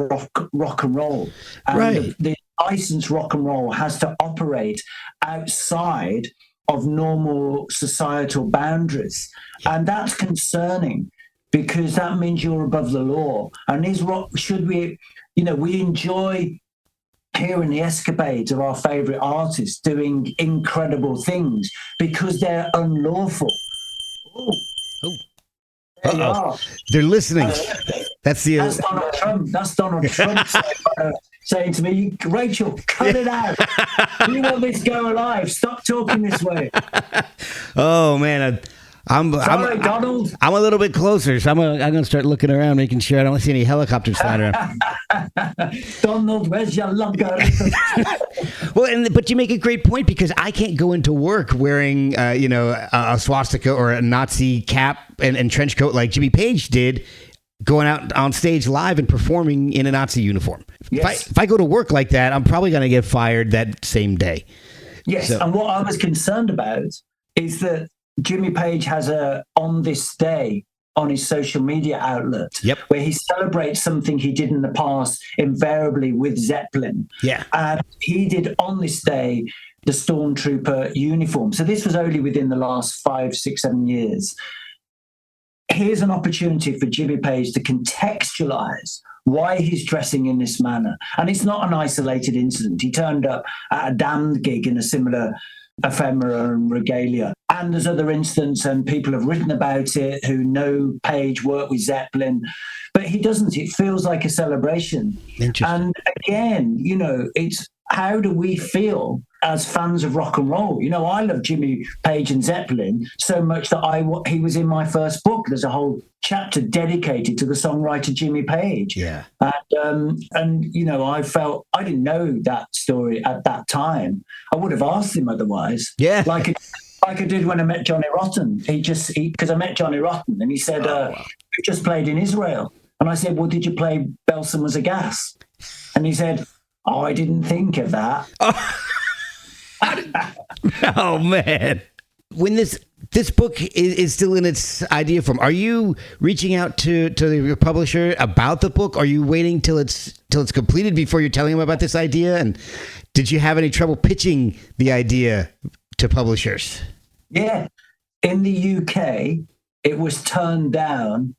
S2: rock and roll. And
S1: right.
S2: The licensed rock and roll has to operate outside of normal societal boundaries. And that's concerning, because that means you're above the law. And we enjoy hearing the escapades of our favorite artists doing incredible things because they're unlawful. Oh. There you are.
S1: They're listening. That's
S2: Donald Trump. That's Donald Trump saying to me, Rachel, cut it out. You want this girl alive. Stop talking this way.
S1: Oh, man.
S2: Sorry, Donald.
S1: I'm a little bit closer, so I'm gonna start looking around, making sure I don't see any helicopters flying around.
S2: Donald, where's your logo?
S1: Well, but you make a great point, because I can't go into work wearing, a swastika or a Nazi cap and trench coat like Jimmy Page did, going out on stage live and performing in a Nazi uniform.
S2: Yes.
S1: If I go to work like that, I'm probably going to get fired that same day.
S2: Yes, and what I was concerned about is that Jimmy Page has a On This Day on his social media outlet, where he celebrates something he did in the past, invariably with Zeppelin.
S1: Yeah.
S2: And he did On This Day the Stormtrooper uniform. So this was only within the last 5, 6, 7 years. Here's an opportunity for Jimmy Page to contextualize why he's dressing in this manner. And it's not an isolated incident. He turned up at a Damned gig in a similar ephemera and regalia. And there's other incidents, and people have written about it who know Page worked with Zeppelin, but he doesn't. It feels like a celebration. And again, it's how do we feel as fans of rock and roll? I love Jimmy Page and Zeppelin so much that he was in my first book. There's a whole chapter dedicated to the songwriter Jimmy Page.
S1: Yeah.
S2: And I felt I didn't know that story at that time. I would have asked him otherwise.
S1: Yeah.
S2: Like I did when I met Johnny Rotten. Because I met Johnny Rotten and he said, "You just played in Israel." And I said, "Well, did you play Belson Was a Gas?" And he said, "Oh, I didn't think of that."
S1: Oh, man. When this book is still in its idea form, are you reaching out to your publisher about the book? Are you waiting till it's completed before you're telling them about this idea? And did you have any trouble pitching the idea to publishers?
S2: Yeah. In the UK, it was turned down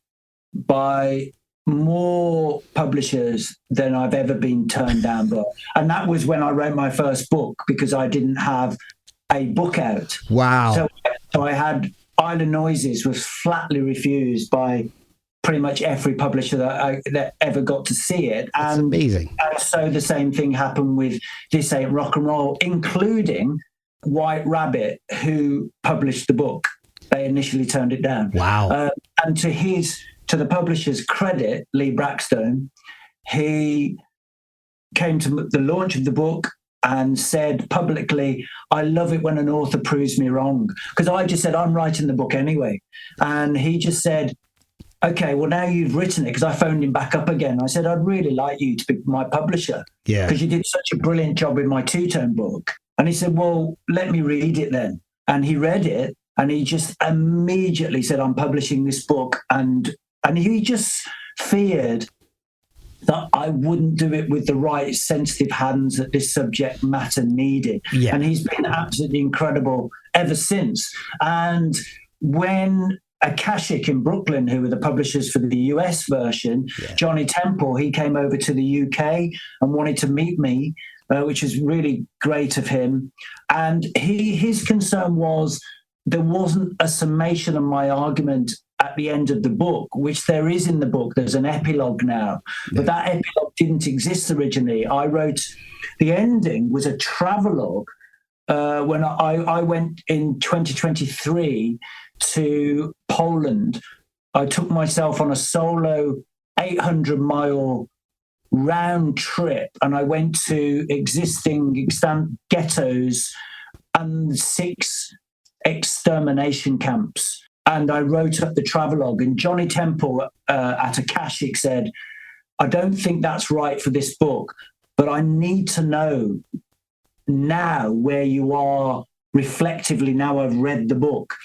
S2: by more publishers than I've ever been turned down by. And that was when I wrote my first book, because I didn't have a book out.
S1: Wow.
S2: So I had Island Noises was flatly refused by pretty much every publisher that ever got to see it.
S1: That's amazing.
S2: And so the same thing happened with This Ain't Rock and Roll, including White Rabbit, who published the book. They initially turned it down.
S1: Wow.
S2: And to the publisher's credit, Lee Brackstone, he came to the launch of the book and said publicly, I love it when an author proves me wrong. Because I just said, I'm writing the book anyway. And he just said, okay, well, now you've written it, because I phoned him back up again. I said, I'd really like you to be my publisher.
S1: Yeah.
S2: Because you did such a brilliant job with my two-tone book. And he said, well, let me read it then. And he read it, and he just immediately said, I'm publishing this book. And he just feared that I wouldn't do it with the right sensitive hands that this subject matter needed.
S1: Yeah.
S2: And he's been absolutely incredible ever since. And when Akashic in Brooklyn, who were the publishers for the US version, Johnny Temple, he came over to the UK and wanted to meet me, which was really great of him. And his concern was there wasn't a summation of my argument at the end of the book, which there is in the book. There's an epilogue now, but that epilogue didn't exist originally. I wrote, the ending was a travelogue when I went in 2023 to Poland. I took myself on a solo 800-mile round trip, and I went to existing ghettos and 6 extermination camps. And I wrote up the travelogue, and Johnny Temple at Akashic said, I don't think that's right for this book, but I need to know now where you are reflectively now I've read the book.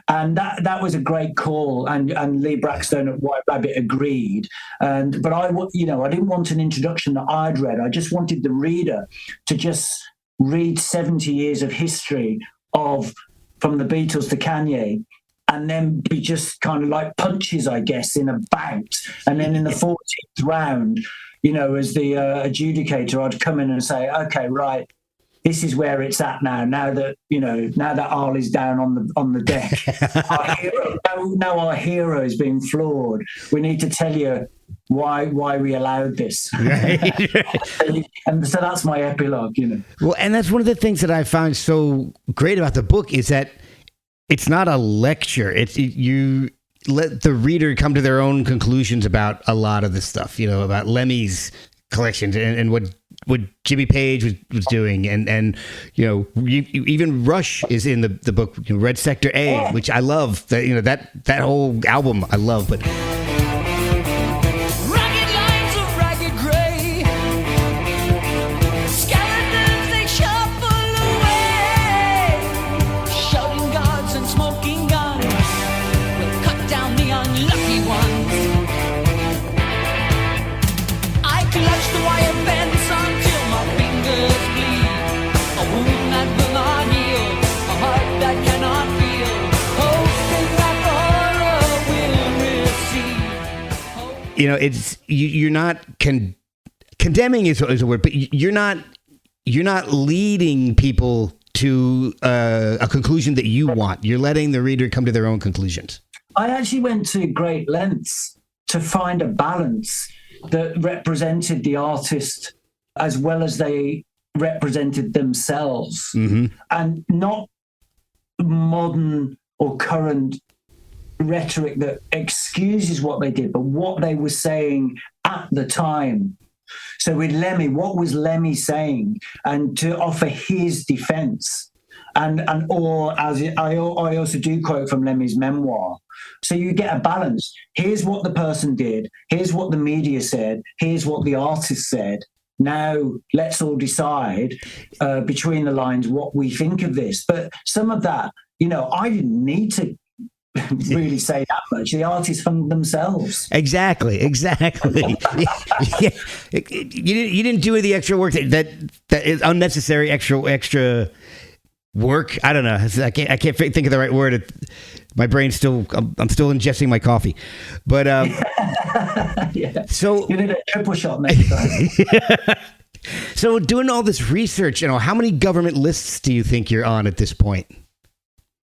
S2: And that was a great call, and Lee Brackstone at White Rabbit agreed. But I didn't want an introduction that I'd read. I just wanted the reader to just read 70 years of history from the Beatles to Kanye, and then be just kind of like punches, I guess, in a bout. And then in the 14th round, as the adjudicator, I'd come in and say, okay, right, this is where it's at now. Now that Arlie's down on the deck, our hero is being flawed. We need to tell you why we allowed this. Right. And so that's my epilogue,
S1: Well, and that's one of the things that I found so great about the book is that it's not a lecture. You let the reader come to their own conclusions about a lot of this stuff, about Lemmy's collections and what Jimmy Page was doing, and even Rush is in the book, Red Sector A, which I love. That whole album I love, but. It's you're not condemning is a word, but you're not leading people to a conclusion that you want. You're letting the reader come to their own conclusions.
S2: I actually went to great lengths to find a balance that represented the artist as well as they represented themselves, and not modern or current rhetoric that excuses what they did, but what they were saying at the time. So with Lemmy, what was Lemmy saying, and to offer his defense, or as I also do quote from Lemmy's memoir. So you get a balance. Here's what the person did. Here's what the media said. Here's what the artist said. Now let's all decide between the lines what we think of this. But some of that, I didn't need to really say that much. The artists hung themselves. Exactly.
S1: Yeah. You didn't do the extra work that is unnecessary extra work. I don't know. I can't think of the right word. My brain's I'm still ingesting my coffee, but
S2: yeah.
S1: So
S2: you need a triple shot next time.
S1: So doing all this research, how many government lists do you think you're on at this point?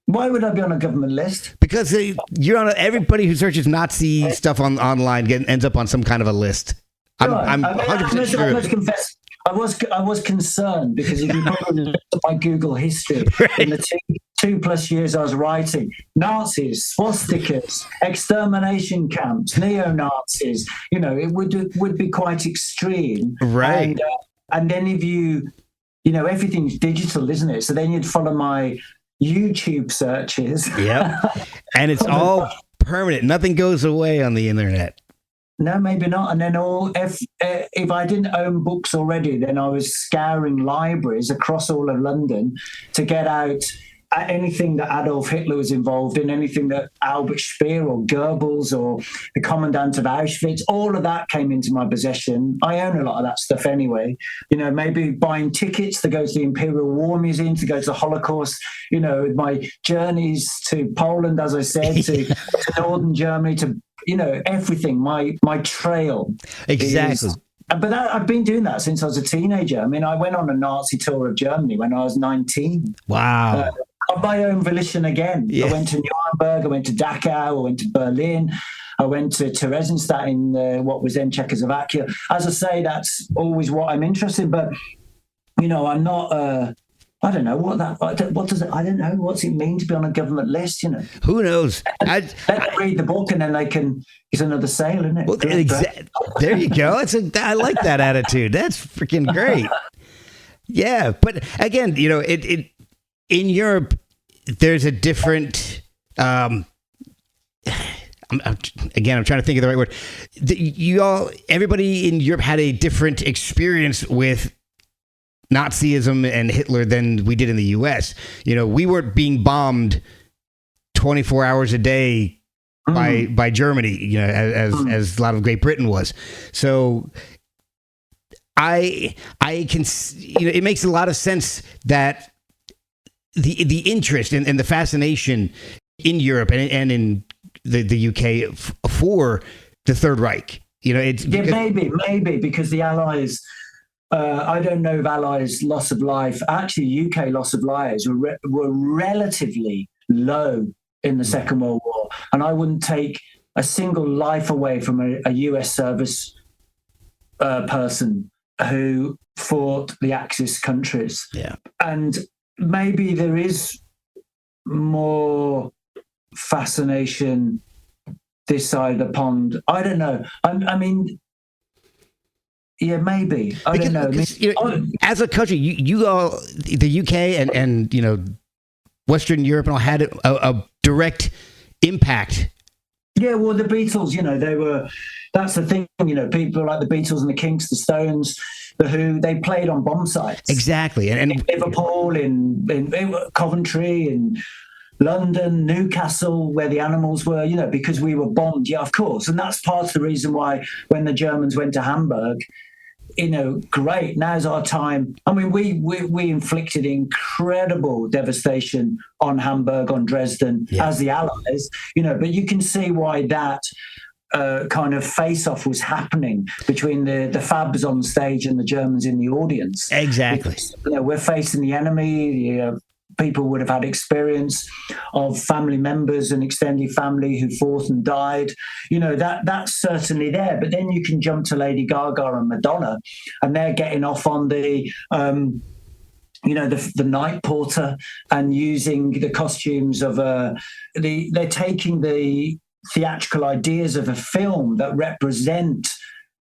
S2: Why would I be on a government list?
S1: Because you're on everybody who searches Nazi stuff online ends up on some kind of a list. I'm 100% sure.
S2: I must confess, I was concerned because if you probably look at my Google history in the 2+ years I was writing, Nazis, swastikas, extermination camps, neo-Nazis, it would be quite extreme.
S1: Right.
S2: And then if everything's digital, isn't it? So then you'd follow my YouTube searches.
S1: Yep. And it's all permanent. Nothing goes away on the internet.
S2: No, maybe not. And then if I didn't own books already, then I was scouring libraries across all of London to get out anything that Adolf Hitler was involved in, anything that Albert Speer or Goebbels or the commandant of Auschwitz, all of that came into my possession. I own a lot of that stuff anyway. Maybe buying tickets to go to the Imperial War Museum, to go to the Holocaust, my journeys to Poland, as I said, to northern Germany, to, everything, my trail.
S1: Exactly.
S2: But I've been doing that since I was a teenager. I mean, I went on a Nazi tour of Germany when I was 19.
S1: Wow.
S2: Of my own volition again.
S1: Yeah.
S2: I went to Nuremberg, I went to Dachau, I went to Berlin, I went to Theresienstadt in what was then Czechoslovakia. As I say, that's always what I'm interested in. But, I'm not... I don't know what does it? I don't know. What's it mean to be on a government list?
S1: Who knows?
S2: Let them read the book, and then they can. It's another sale, isn't it?
S1: Well, there you go. I like that attitude. That's freaking great. Yeah, but again, it in Europe, there's a different. I'm trying to think of the right word. Everybody in Europe had a different experience with Nazi-ism and Hitler than we did in the U.S. We weren't being bombed 24 hours a day by Germany, as a lot of Great Britain was. So I can, it makes a lot of sense that the interest and the fascination in Europe and in the UK for the Third Reich.
S2: Maybe because the Allies. I don't know if Allies' loss of life. Actually, UK loss of lives were relatively low in the Second World War, and I wouldn't take a single life away from a US service person who fought the Axis countries.
S1: Yeah,
S2: and maybe there is more fascination this side of the pond. I don't know. I mean. Yeah, maybe. I don't know.
S1: As a country, you all, the UK and Western Europe and all had a direct impact.
S2: Yeah, well, the Beatles, they were. That's the thing, people like the Beatles and the Kinks, the Stones, the Who, they played on bomb sites.
S1: Exactly, and
S2: in Liverpool, in Coventry, in London, Newcastle, where the Animals were, because we were bombed. Yeah, of course, and that's part of the reason why when the Germans went to Hamburg. Great. Now's our time. I mean, we inflicted incredible devastation on Hamburg, on Dresden, as the Allies. But you can see why that kind of face-off was happening between the Fabs on stage and the Germans in the audience.
S1: Exactly.
S2: Because, we're facing the enemy. People would have had experience of family members and extended family who fought and died. That's certainly there. But then you can jump to Lady Gaga and Madonna, and they're getting off on the night porter and using the costumes of they're taking the theatrical ideas of a film that represent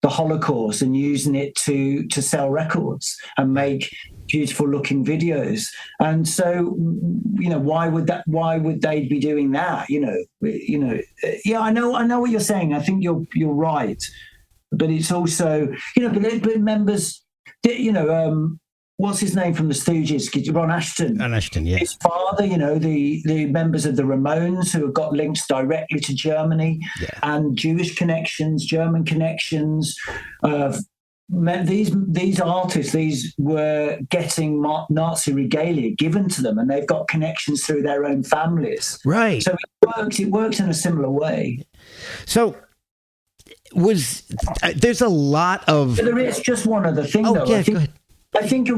S2: the Holocaust and using it to sell records and make beautiful looking videos. And so, why would they be doing that? Yeah, I know what you're saying. I think you're right. But it's also, but members, what's his name from the Stooges? Ron Ashton.
S1: Ron Ashton, yeah.
S2: His father, the members of the Ramones who have got links directly to Germany and Jewish connections, German connections. These artists, these were getting Nazi regalia given to them, and they've got connections through their own families.
S1: Right.
S2: So it works in a similar way.
S1: So there's a lot of...
S2: But there is just one other thing, though.
S1: Yeah, go ahead.
S2: I think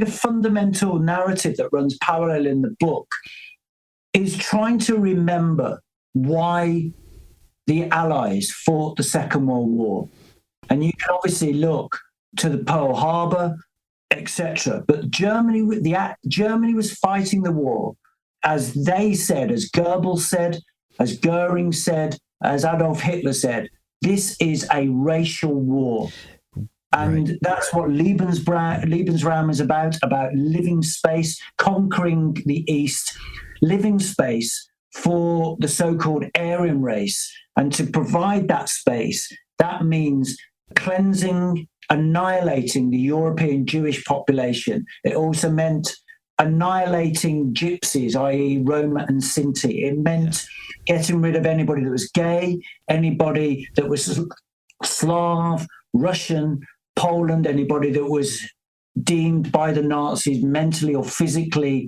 S2: a fundamental narrative that runs parallel in the book is trying to remember why the Allies fought the Second World War. And you can obviously look to the Pearl Harbor, etc. But Germany was fighting the war, as they said, as Goebbels said, as Goering said, as Adolf Hitler said, this is a racial war. And
S1: Right.
S2: that's what Lebensraum is about living space, conquering the East, living space for the so-called Aryan race. And to provide that space, that means cleansing, annihilating the European Jewish population. It also meant annihilating gypsies, i.e. Roma and Sinti. It meant getting rid of anybody that was gay, anybody that was Slav, Russian, Poland, anybody that was deemed by the Nazis mentally or physically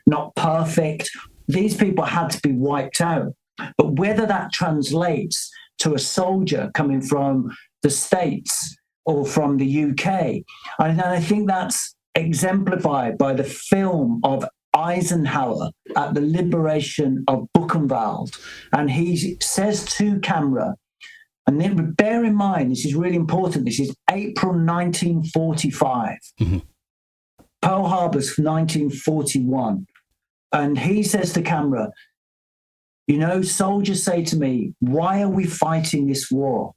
S2: not perfect. These people had to be wiped out. But whether that translates to a soldier coming from the States or from the UK, and I think that's exemplified by the film of Eisenhower at the liberation of Buchenwald. And he says to camera, and then bear in mind, this is really important, this is April 1945.
S1: Mm-hmm.
S2: Pearl Harbor's 1941. And he says to camera, you know, soldiers say to me, why are we fighting this war?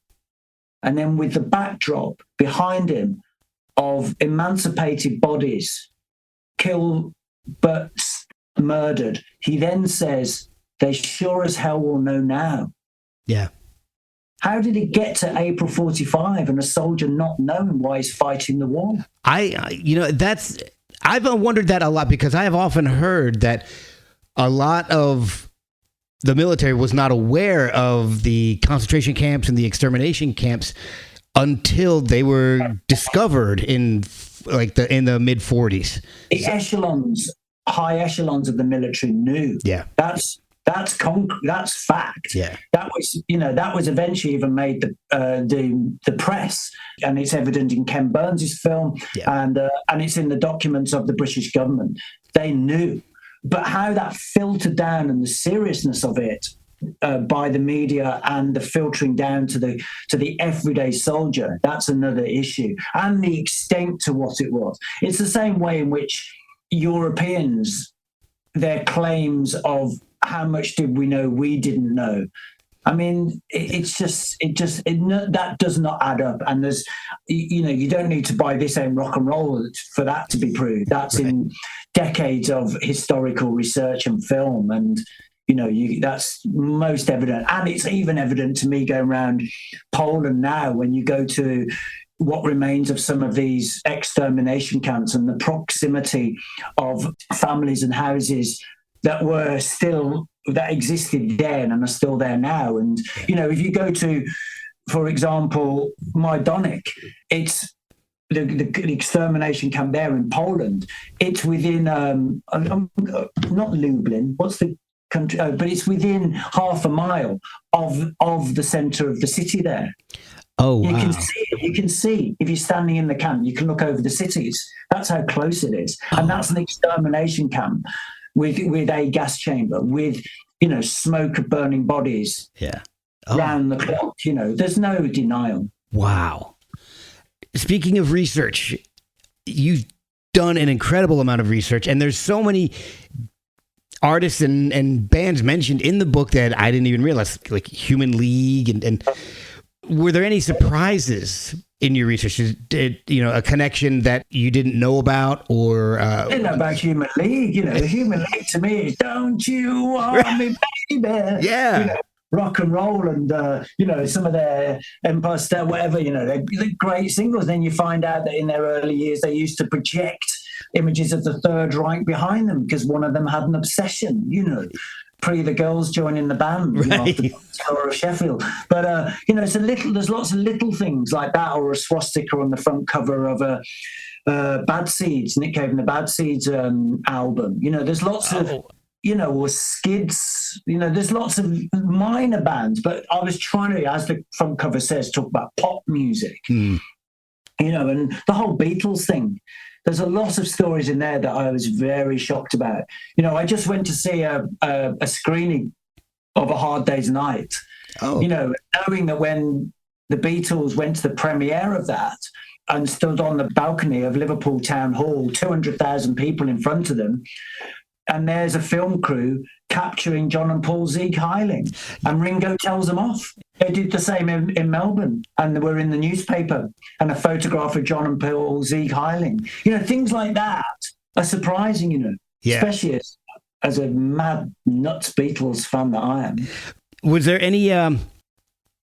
S2: And then with the backdrop behind him of emancipated bodies, killed but murdered, he then says, they sure as hell will know now.
S1: Yeah.
S2: How did it get to April 45 and a soldier not knowing why he's fighting the war?
S1: I've wondered that a lot, because I have often heard that a lot of the military was not aware of the concentration camps and the extermination camps until they were discovered in the mid 40s.
S2: The echelons, high echelons of the military knew.
S1: Yeah.
S2: That's fact.
S1: Yeah.
S2: That was eventually even made the press, and it's evident in Ken Burns's film, and it's in the documents of the British government. They knew, but how that filtered down and the seriousness of it by the media and the filtering down to the everyday soldier, that's another issue, and the extent to what it was. It's the same way in which Europeans, their claims of how much did we know we didn't know. I mean, that does not add up. And there's, you don't need to buy This Ain't Rock and Roll for that to be proved. That's right. In decades of historical research and film. And, that's most evident. And it's even evident to me going around Poland now, when you go to what remains of some of these extermination camps and the proximity of families and houses that existed then and are still there now. And, if you go to, for example, Majdanek, it's the extermination camp there in Poland. It's within, not Lublin, what's the country? But it's within half a mile of the center of the city there.
S1: Oh, wow.
S2: You can see, if you're standing in the camp, you can look over the cities. That's how close it is. And that's an extermination camp with a gas chamber, with, smoke of burning bodies round the clock. There's no denial.
S1: Wow. Speaking of research, you've done an incredible amount of research, and there's so many artists and bands mentioned in the book that I didn't even realize, like Human League. And were there any surprises in your research? A connection that you didn't know about, or
S2: I didn't know about Human League. Human League to me is "Don't You Want Me, Baby."
S1: Yeah.
S2: Rock and roll, and some of their Empire State, whatever. They're great singles. Then you find out that in their early years they used to project images of the Third Reich behind them because one of them had an obsession. Pre the girls joining the band,
S1: right.
S2: Of Sheffield. But there's lots of little things like that, or a swastika on the front cover of a Bad Seeds, Nick Cave and the Bad Seeds album. There's lots of or Skids. There's lots of minor bands. But I was trying to, as the front cover says, talk about pop music. And the whole Beatles thing. There's a lot of stories in there that I was very shocked about. I just went to see a screening of A Hard Day's Night.
S1: Oh.
S2: Knowing that when the Beatles went to the premiere of that and stood on the balcony of Liverpool Town Hall, 200,000 people in front of them, and there's a film crew capturing John and Paul Sieg-Heiling, and Ringo tells them off. They did the same in Melbourne, and they were in the newspaper, and a photograph of John and Paul Sieg-Heiling. Things like that are surprising, especially as a mad nuts Beatles fan that I am.
S1: Was there any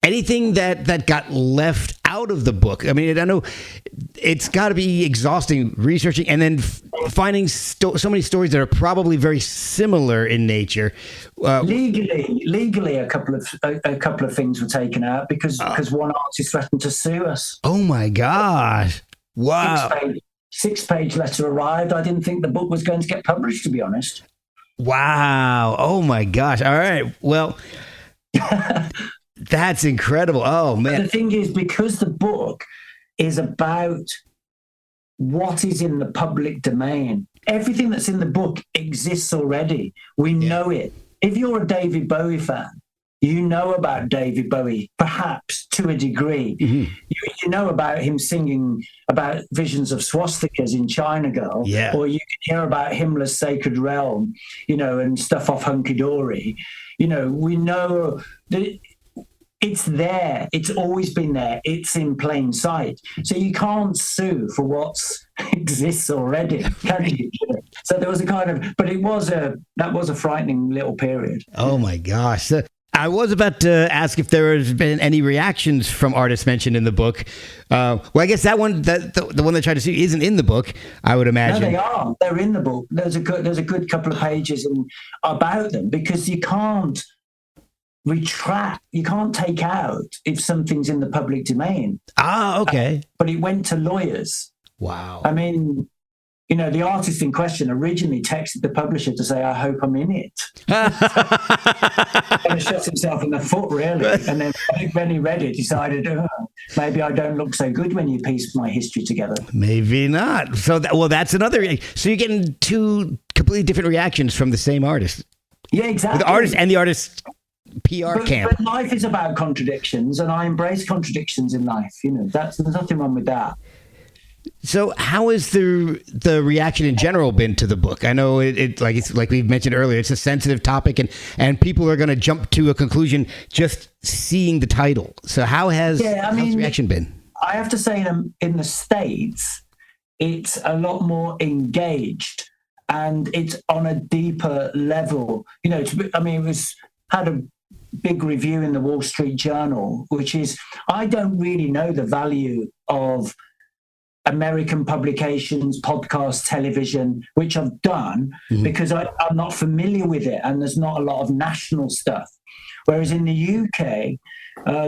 S1: anything that got left out of the book? I mean, I know it's got to be exhausting researching and then finding so many stories that are probably very similar in nature.
S2: Legally, a couple of things were taken out because one artist threatened to sue us.
S1: Oh my gosh! Wow.
S2: Six-page letter arrived. I didn't think the book was going to get published, to be honest.
S1: Wow! Oh my gosh! All right. Well. That's incredible. Oh, man.
S2: But the thing is, because the book is about what is in the public domain, everything that's in the book exists already. We know it. If you're a David Bowie fan, you know about David Bowie, perhaps to a degree. Mm-hmm. You know about him singing about visions of swastikas in China Girl, or you can hear about Himmler's Sacred Realm, and stuff off Hunky Dory. We know that it's there. It's always been there. It's in plain sight. So you can't sue for what exists already, can you? So there was but that was a frightening little period.
S1: Oh my gosh. I was about to ask if there has been any reactions from artists mentioned in the book. Well, I guess that one, the one that tried to sue, isn't in the book, I would imagine.
S2: No, they are. They're in the book. There's a good couple of pages about them, because you can't retract, you can't take out if something's in the public domain.
S1: Okay.
S2: But it went to lawyers.
S1: Wow.
S2: I mean, the artist in question originally texted the publisher to say, "I hope I'm in it." And he shot himself in the foot, really. And then when he read it, decided, maybe I don't look so good when you piece my history together.
S1: Maybe not. So, that's another. So you're getting two completely different reactions from the same artist.
S2: Yeah, exactly.
S1: The artist and the artist PR camp.
S2: But life is about contradictions, and I embrace contradictions in life. There's nothing wrong with that.
S1: So how has the reaction in general been to the book? I know it's like we've mentioned earlier, it's a sensitive topic, and people are going to jump to a conclusion just seeing the title. So how's the reaction been?
S2: I have to say, in the States, it's a lot more engaged, and it's on a deeper level. It had a big review in the Wall Street Journal, which is, I don't really know the value of American publications, podcasts, television, which I've done, because I'm not familiar with it, and there's not a lot of national stuff. Whereas in the UK,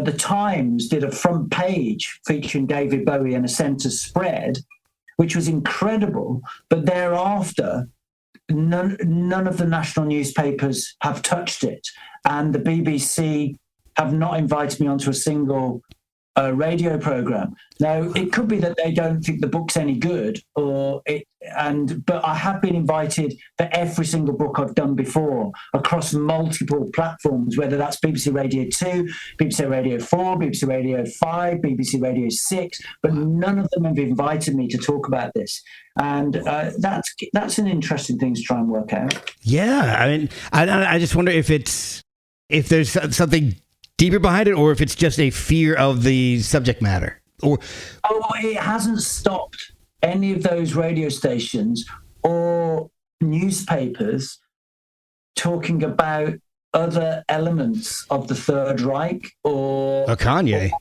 S2: the Times did a front page featuring David Bowie and a centre spread, which was incredible. But thereafter, none of the national newspapers have touched it, and the BBC have not invited me onto a single radio program. Now, it could be that they don't think the book's any good, but I have been invited for every single book I've done before across multiple platforms, whether that's BBC Radio 2, BBC Radio 4, BBC Radio 5, BBC Radio 6, but none of them have invited me to talk about this. And that's an interesting thing to try and work out.
S1: Yeah, I mean, I just wonder if there's something deeper behind it, or if it's just a fear of the subject matter.
S2: It hasn't stopped any of those radio stations or newspapers talking about other elements of the Third Reich or
S1: Kanye.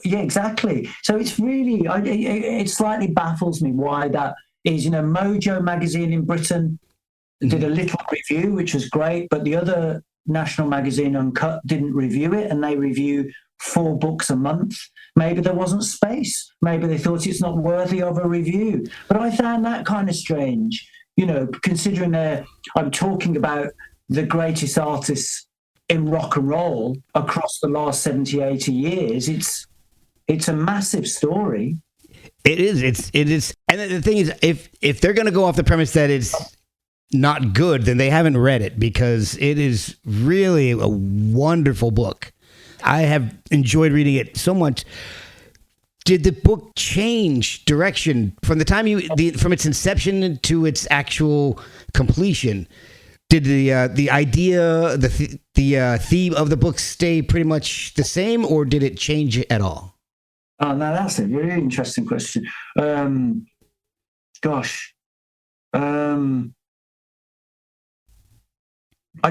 S2: Yeah, exactly. So it's really, it slightly baffles me why that is. Mojo magazine in Britain did a little review, which was great, but the other national magazine, Uncut, didn't review it, and they review 4 books a month. Maybe there wasn't space. Maybe they thought it's not worthy of a review. But I found that kind of strange, considering I'm talking about the greatest artists in rock and roll across the last 70, 80 years. It's a massive story.
S1: It is. It is. And the thing is, if they're going to go off the premise that it's not good, then they haven't read it, because it is really a wonderful book. I have enjoyed reading it so much. Did the book change direction from the time from its inception to its actual completion? Did the idea, the theme of the book stay pretty much the same, or did it change at all?
S2: Oh, no, that's a really interesting question. I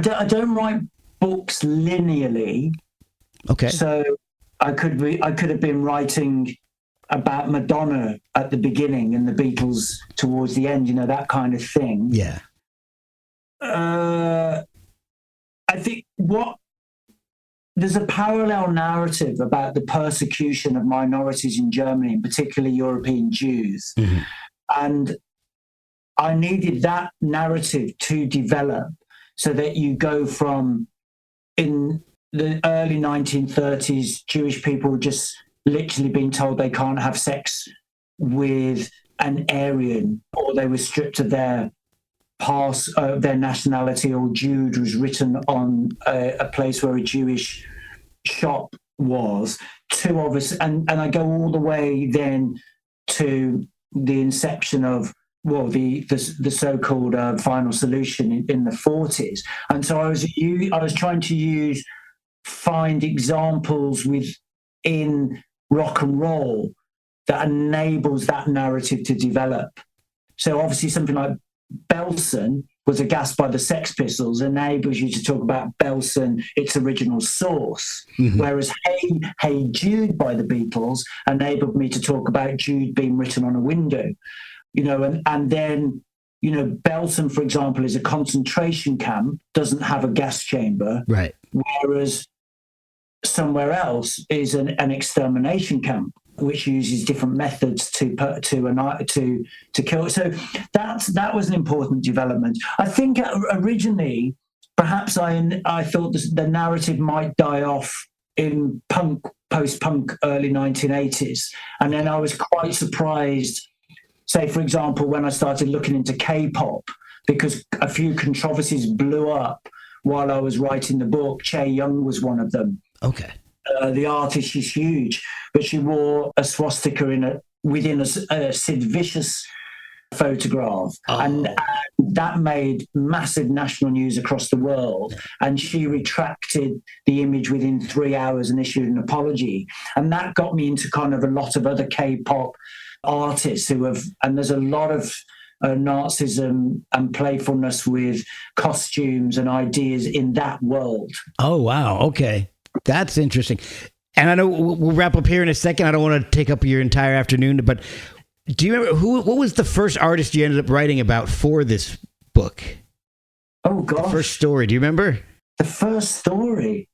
S2: don't write books linearly.
S1: Okay.
S2: So I could have been writing about Madonna at the beginning and the Beatles towards the end, that kind of thing.
S1: Yeah.
S2: I think there's a parallel narrative about the persecution of minorities in Germany, and particularly European Jews.
S1: Mm-hmm.
S2: And I needed that narrative to develop so that you go from, in the early 1930s, Jewish people were just literally being told they can't have sex with an Aryan, or they were stripped of their pass, their nationality, or Jude was written on a place where a Jewish shop was, to obvious, and I go all the way then to the inception of the so-called final solution in the 40s. And so I was trying to find examples within rock and roll that enables that narrative to develop. So obviously something like Belson was a gas by the Sex Pistols, enables you to talk about Belson, its original source. Mm-hmm. Whereas Hey Jude by the Beatles enabled me to talk about Jude being written on a window. And then, Belson, for example, is a concentration camp, doesn't have a gas chamber.
S1: Right.
S2: Whereas somewhere else is an extermination camp, which uses different methods to kill. So that was an important development. I think originally, perhaps I thought the narrative might die off in post-punk, early 1980s. And then I was quite surprised, say, for example, when I started looking into K-pop, because a few controversies blew up while I was writing the book. Chae Young was one of them.
S1: Okay.
S2: The artist, she's huge, but she wore a swastika within a Sid Vicious photograph. Oh. And that made massive national news across the world. And she retracted the image within 3 hours and issued an apology. And that got me into kind of a lot of other K-pop artists and there's a lot of Nazism and playfulness with costumes and ideas in that world.
S1: Oh, wow. Okay. That's interesting. And I know we'll wrap up here in a second. I don't want to take up your entire afternoon, but do you remember what was the first artist you ended up writing about for this book?
S2: Oh, gosh.
S1: The first story. Do you remember?
S2: The first story?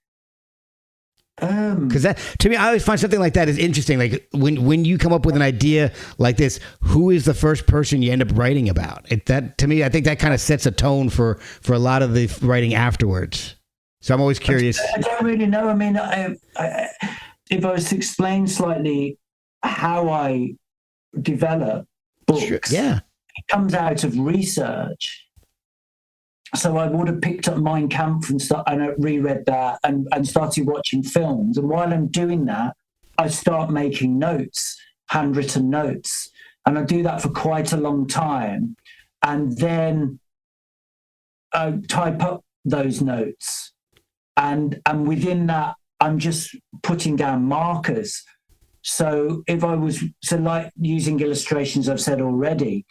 S1: Because that, to me, I always find something like that is interesting. Like when you come up with an idea like this, who is the first person you end up writing about? That, to me, I think that kind of sets a tone for a lot of the writing afterwards. So I'm always curious.
S2: I don't really know. I mean, if I was to explain slightly how I develop books,
S1: sure. Yeah,
S2: it comes out of research. So I would have picked up Mein Kampf and I reread that and started watching films. And while I'm doing that, I start making notes, handwritten notes. And I do that for quite a long time. And then I type up those notes. And within that, I'm just putting down markers. So like using illustrations I've said already,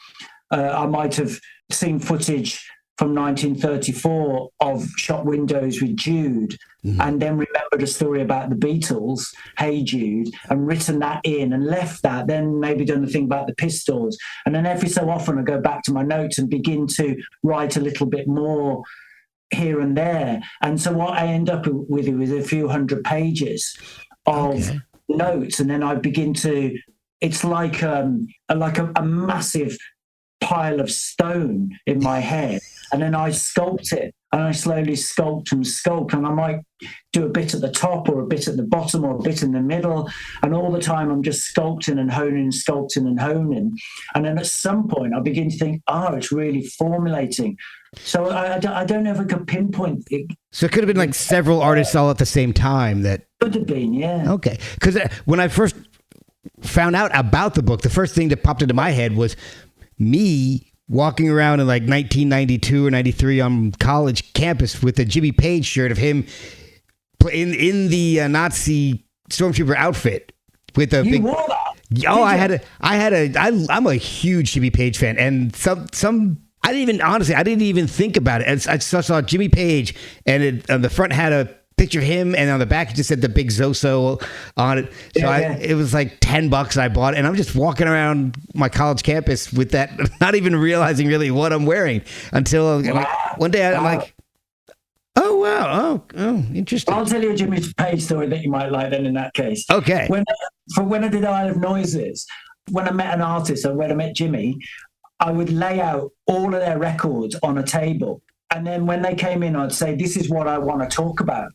S2: I might have seen footage from 1934 of shop windows with Jude, and then remembered a story about the Beatles, Hey Jude, and written that in and left that, then maybe done the thing about the Pistols. And then every so often I go back to my notes and begin to write a little bit more here and there. And so what I end up with is a few hundred pages of notes. And then I begin to, it's like a massive pile of stone in my head, and then I sculpt it, and I slowly sculpt, and I might do a bit at the top or a bit at the bottom or a bit in the middle, and all the time I'm just sculpting and honing, and then at some point I begin to think, it's really formulating. So I don't know if I could pinpoint it.
S1: So it could have been like several artists all at the same time. That
S2: could have been, yeah.
S1: Okay, because when I first found out about the book, the first thing that popped into my head was me walking around in like 1992 or 93 on college campus with a Jimmy Page shirt of him in the Nazi stormtrooper outfit with a big.
S2: Wore that?
S1: Oh, I'm a huge Jimmy Page fan, and some. I didn't even think about it. I saw Jimmy Page, and it, on the front had a picture of him, and on the back it just said the big Zoso on it. So it was like $10 I bought it, and I'm just walking around my college campus with that, not even realizing really what I'm wearing until one day I'm like, oh wow, oh interesting.
S2: I'll tell you a Jimmy Page story that you might like then in that case.
S1: Okay.
S2: When I did Isle of Noises, when I met an artist, or when I met Jimmy, I would lay out all of their records on a table. And then when they came in, I'd say, this is what I want to talk about.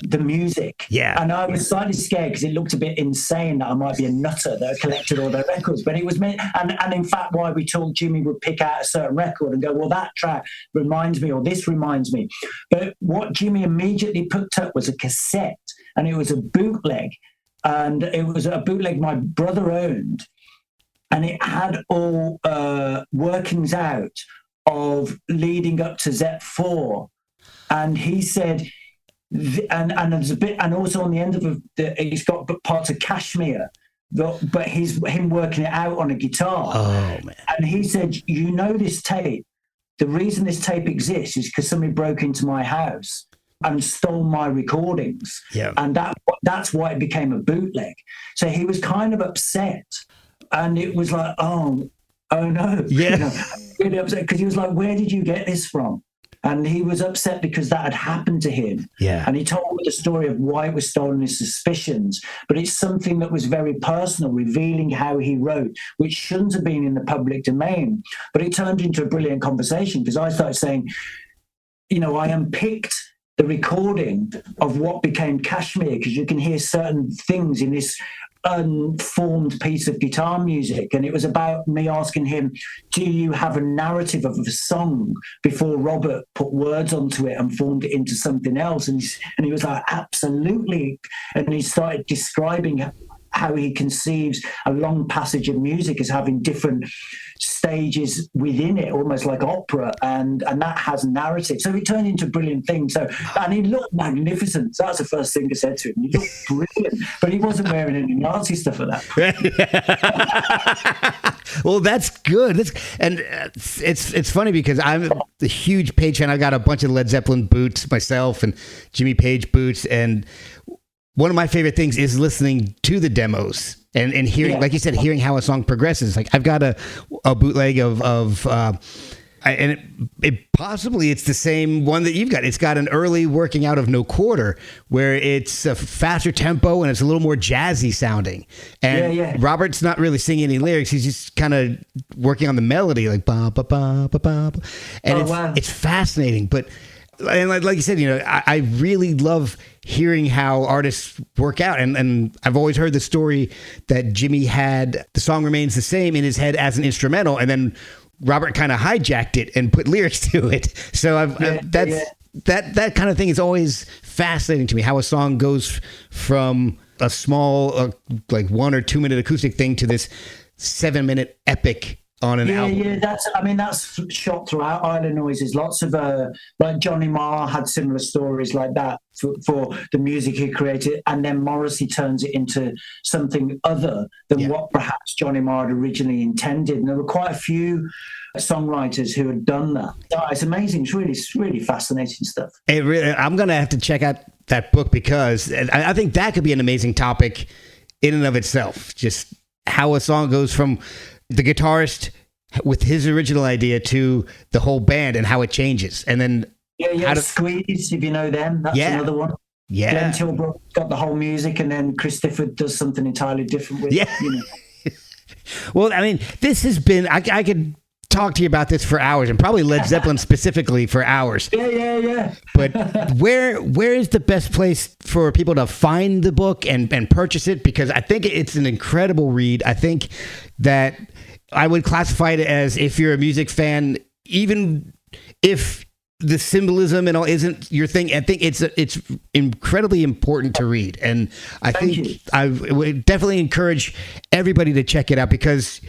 S2: The music.
S1: Yeah.
S2: And I was slightly scared because it looked a bit insane that I might be a nutter that collected all their records. But it was meant, and in fact, while we talked, Jimmy would pick out a certain record and go, well, that track reminds me, or this reminds me. But what Jimmy immediately picked up was a cassette, and it was a bootleg. And it was a bootleg my brother owned. And it had all workings out of leading up to Z4. And he said, and there's a bit, and also on the end of he's got parts of Kashmir, but him working it out on a guitar.
S1: Oh man!
S2: And he said, you know, this tape. The reason this tape exists is because somebody broke into my house and stole my recordings.
S1: Yeah.
S2: And that's why it became a bootleg. So he was kind of upset, and it was like, oh no,
S1: yeah,
S2: really upset, because he was like, where did you get this from? And he was upset because that had happened to him.
S1: Yeah.
S2: And he told me the story of why it was stolen, his suspicions. But it's something that was very personal, revealing how he wrote, which shouldn't have been in the public domain. But it turned into a brilliant conversation, because I started saying, you know, I unpicked the recording of what became Kashmir, because you can hear certain things in this unformed piece of guitar music, and it was about me asking him, do you have a narrative of a song, before Robert put words onto it and formed it into something else? And he was like, absolutely. And he started describing how he conceives a long passage of music as having different stages within it, almost like opera, and that has narrative. So it turned into a brilliant thing. So, and he looked magnificent. So that's the first thing I said to him. He looked brilliant, but he wasn't wearing any Nazi stuff at that point.
S1: Well, that's good. It's funny because I'm a huge Page fan. I got a bunch of Led Zeppelin boots myself and Jimmy Page boots, and one of my favorite things is listening to the demos and hearing, like you said, hearing how a song progresses. Like I've got a bootleg and it possibly it's the same one that you've got. It's got an early working out of No Quarter, where it's a faster tempo and it's a little more jazzy sounding. And Robert's not really singing any lyrics. He's just kind of working on the melody, like ba ba ba ba ba. And it's fascinating. But and like you said, you know, I really love hearing how artists work out. And I've always heard the story that Jimmy had The Song Remains the Same in his head as an instrumental, and then Robert kind of hijacked it and put lyrics to it. So that kind of thing is always fascinating to me, how a song goes from a small, like 1 or 2 minute acoustic thing to this 7-minute epic on an album.
S2: Yeah, that's shot throughout Isle of Noises. Lots of like Johnny Marr had similar stories like that for the music he created, and then Morrissey turns it into something other than what perhaps Johnny Marr had originally intended. And there were quite a few songwriters who had done that. It's amazing. It's really fascinating stuff.
S1: I'm going to have to check out that book, because I think that could be an amazing topic in and of itself. Just how a song goes from the guitarist with his original idea to the whole band and how it changes. And then
S2: Squeeze, if you know them, that's another one.
S1: Yeah.
S2: Glenn Tilbrook got the whole music, and then Chris Difford does something entirely different with it. You know.
S1: Well, I mean, this has been, I could talk to you about this for hours, and probably Led Zeppelin specifically for hours.
S2: Yeah.
S1: But where is the best place for people to find the book and purchase it? Because I think it's an incredible read. I think that I would classify it as, if you're a music fan, even if the symbolism and all isn't your thing, I think it's incredibly important to read. And I think I would definitely encourage everybody to check it out, because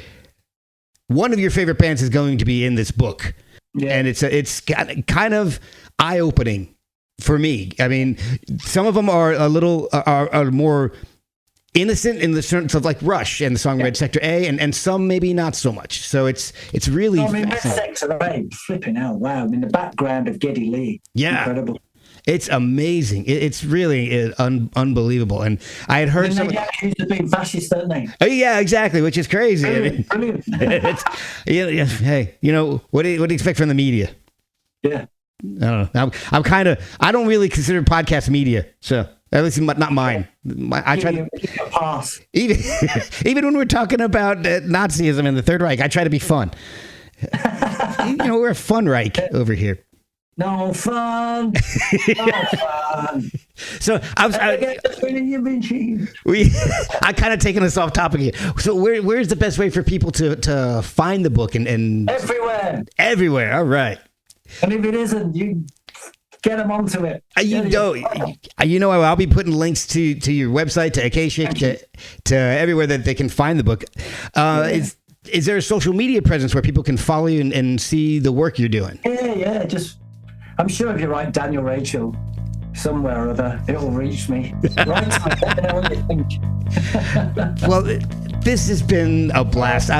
S1: one of your favorite bands is going to be in this book. Yeah. And it's kind of eye-opening for me. I mean, some of them are a little are more innocent in the sense of like Rush and the song Red Sector A, and some maybe not so much. So it's really
S2: Red Sector A, flipping out, wow. I mean, the background of Geddy Lee, incredible. It's
S1: amazing. It's really unbelievable. And I had heard
S2: some... They accused of being fascist, don't they?
S1: Oh, yeah, exactly, which is crazy.
S2: Brilliant.
S1: Hey, what do you expect from the media?
S2: Yeah.
S1: I don't know. I don't really consider podcast media, so at least not mine. I try to
S2: pass.
S1: Even when we're talking about Nazi-ism and the Third Reich, I try to be fun. We're a fun Reich over here.
S2: No fun.
S1: So I kind of taking us off topic here. So where's the best way for people to find the book and everywhere? All right.
S2: And if it isn't, you get them onto it.
S1: I'll be putting links to your website, to Akashic, to everywhere that they can find the book. Is there a social media presence where people can follow you and see the work you're doing?
S2: Yeah. I'm sure if you write Daniel Rachel somewhere or other, it'll reach me. Write to me, let me know what you think.
S1: Well, this has been a blast.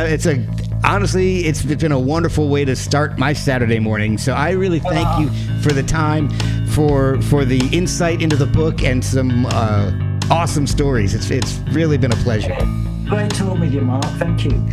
S1: Honestly, it's been a wonderful way to start my Saturday morning. So I really thank you for the time, for the insight into the book, and some awesome stories. It's really been a pleasure.
S2: Great talking with you, Mark. Thank you.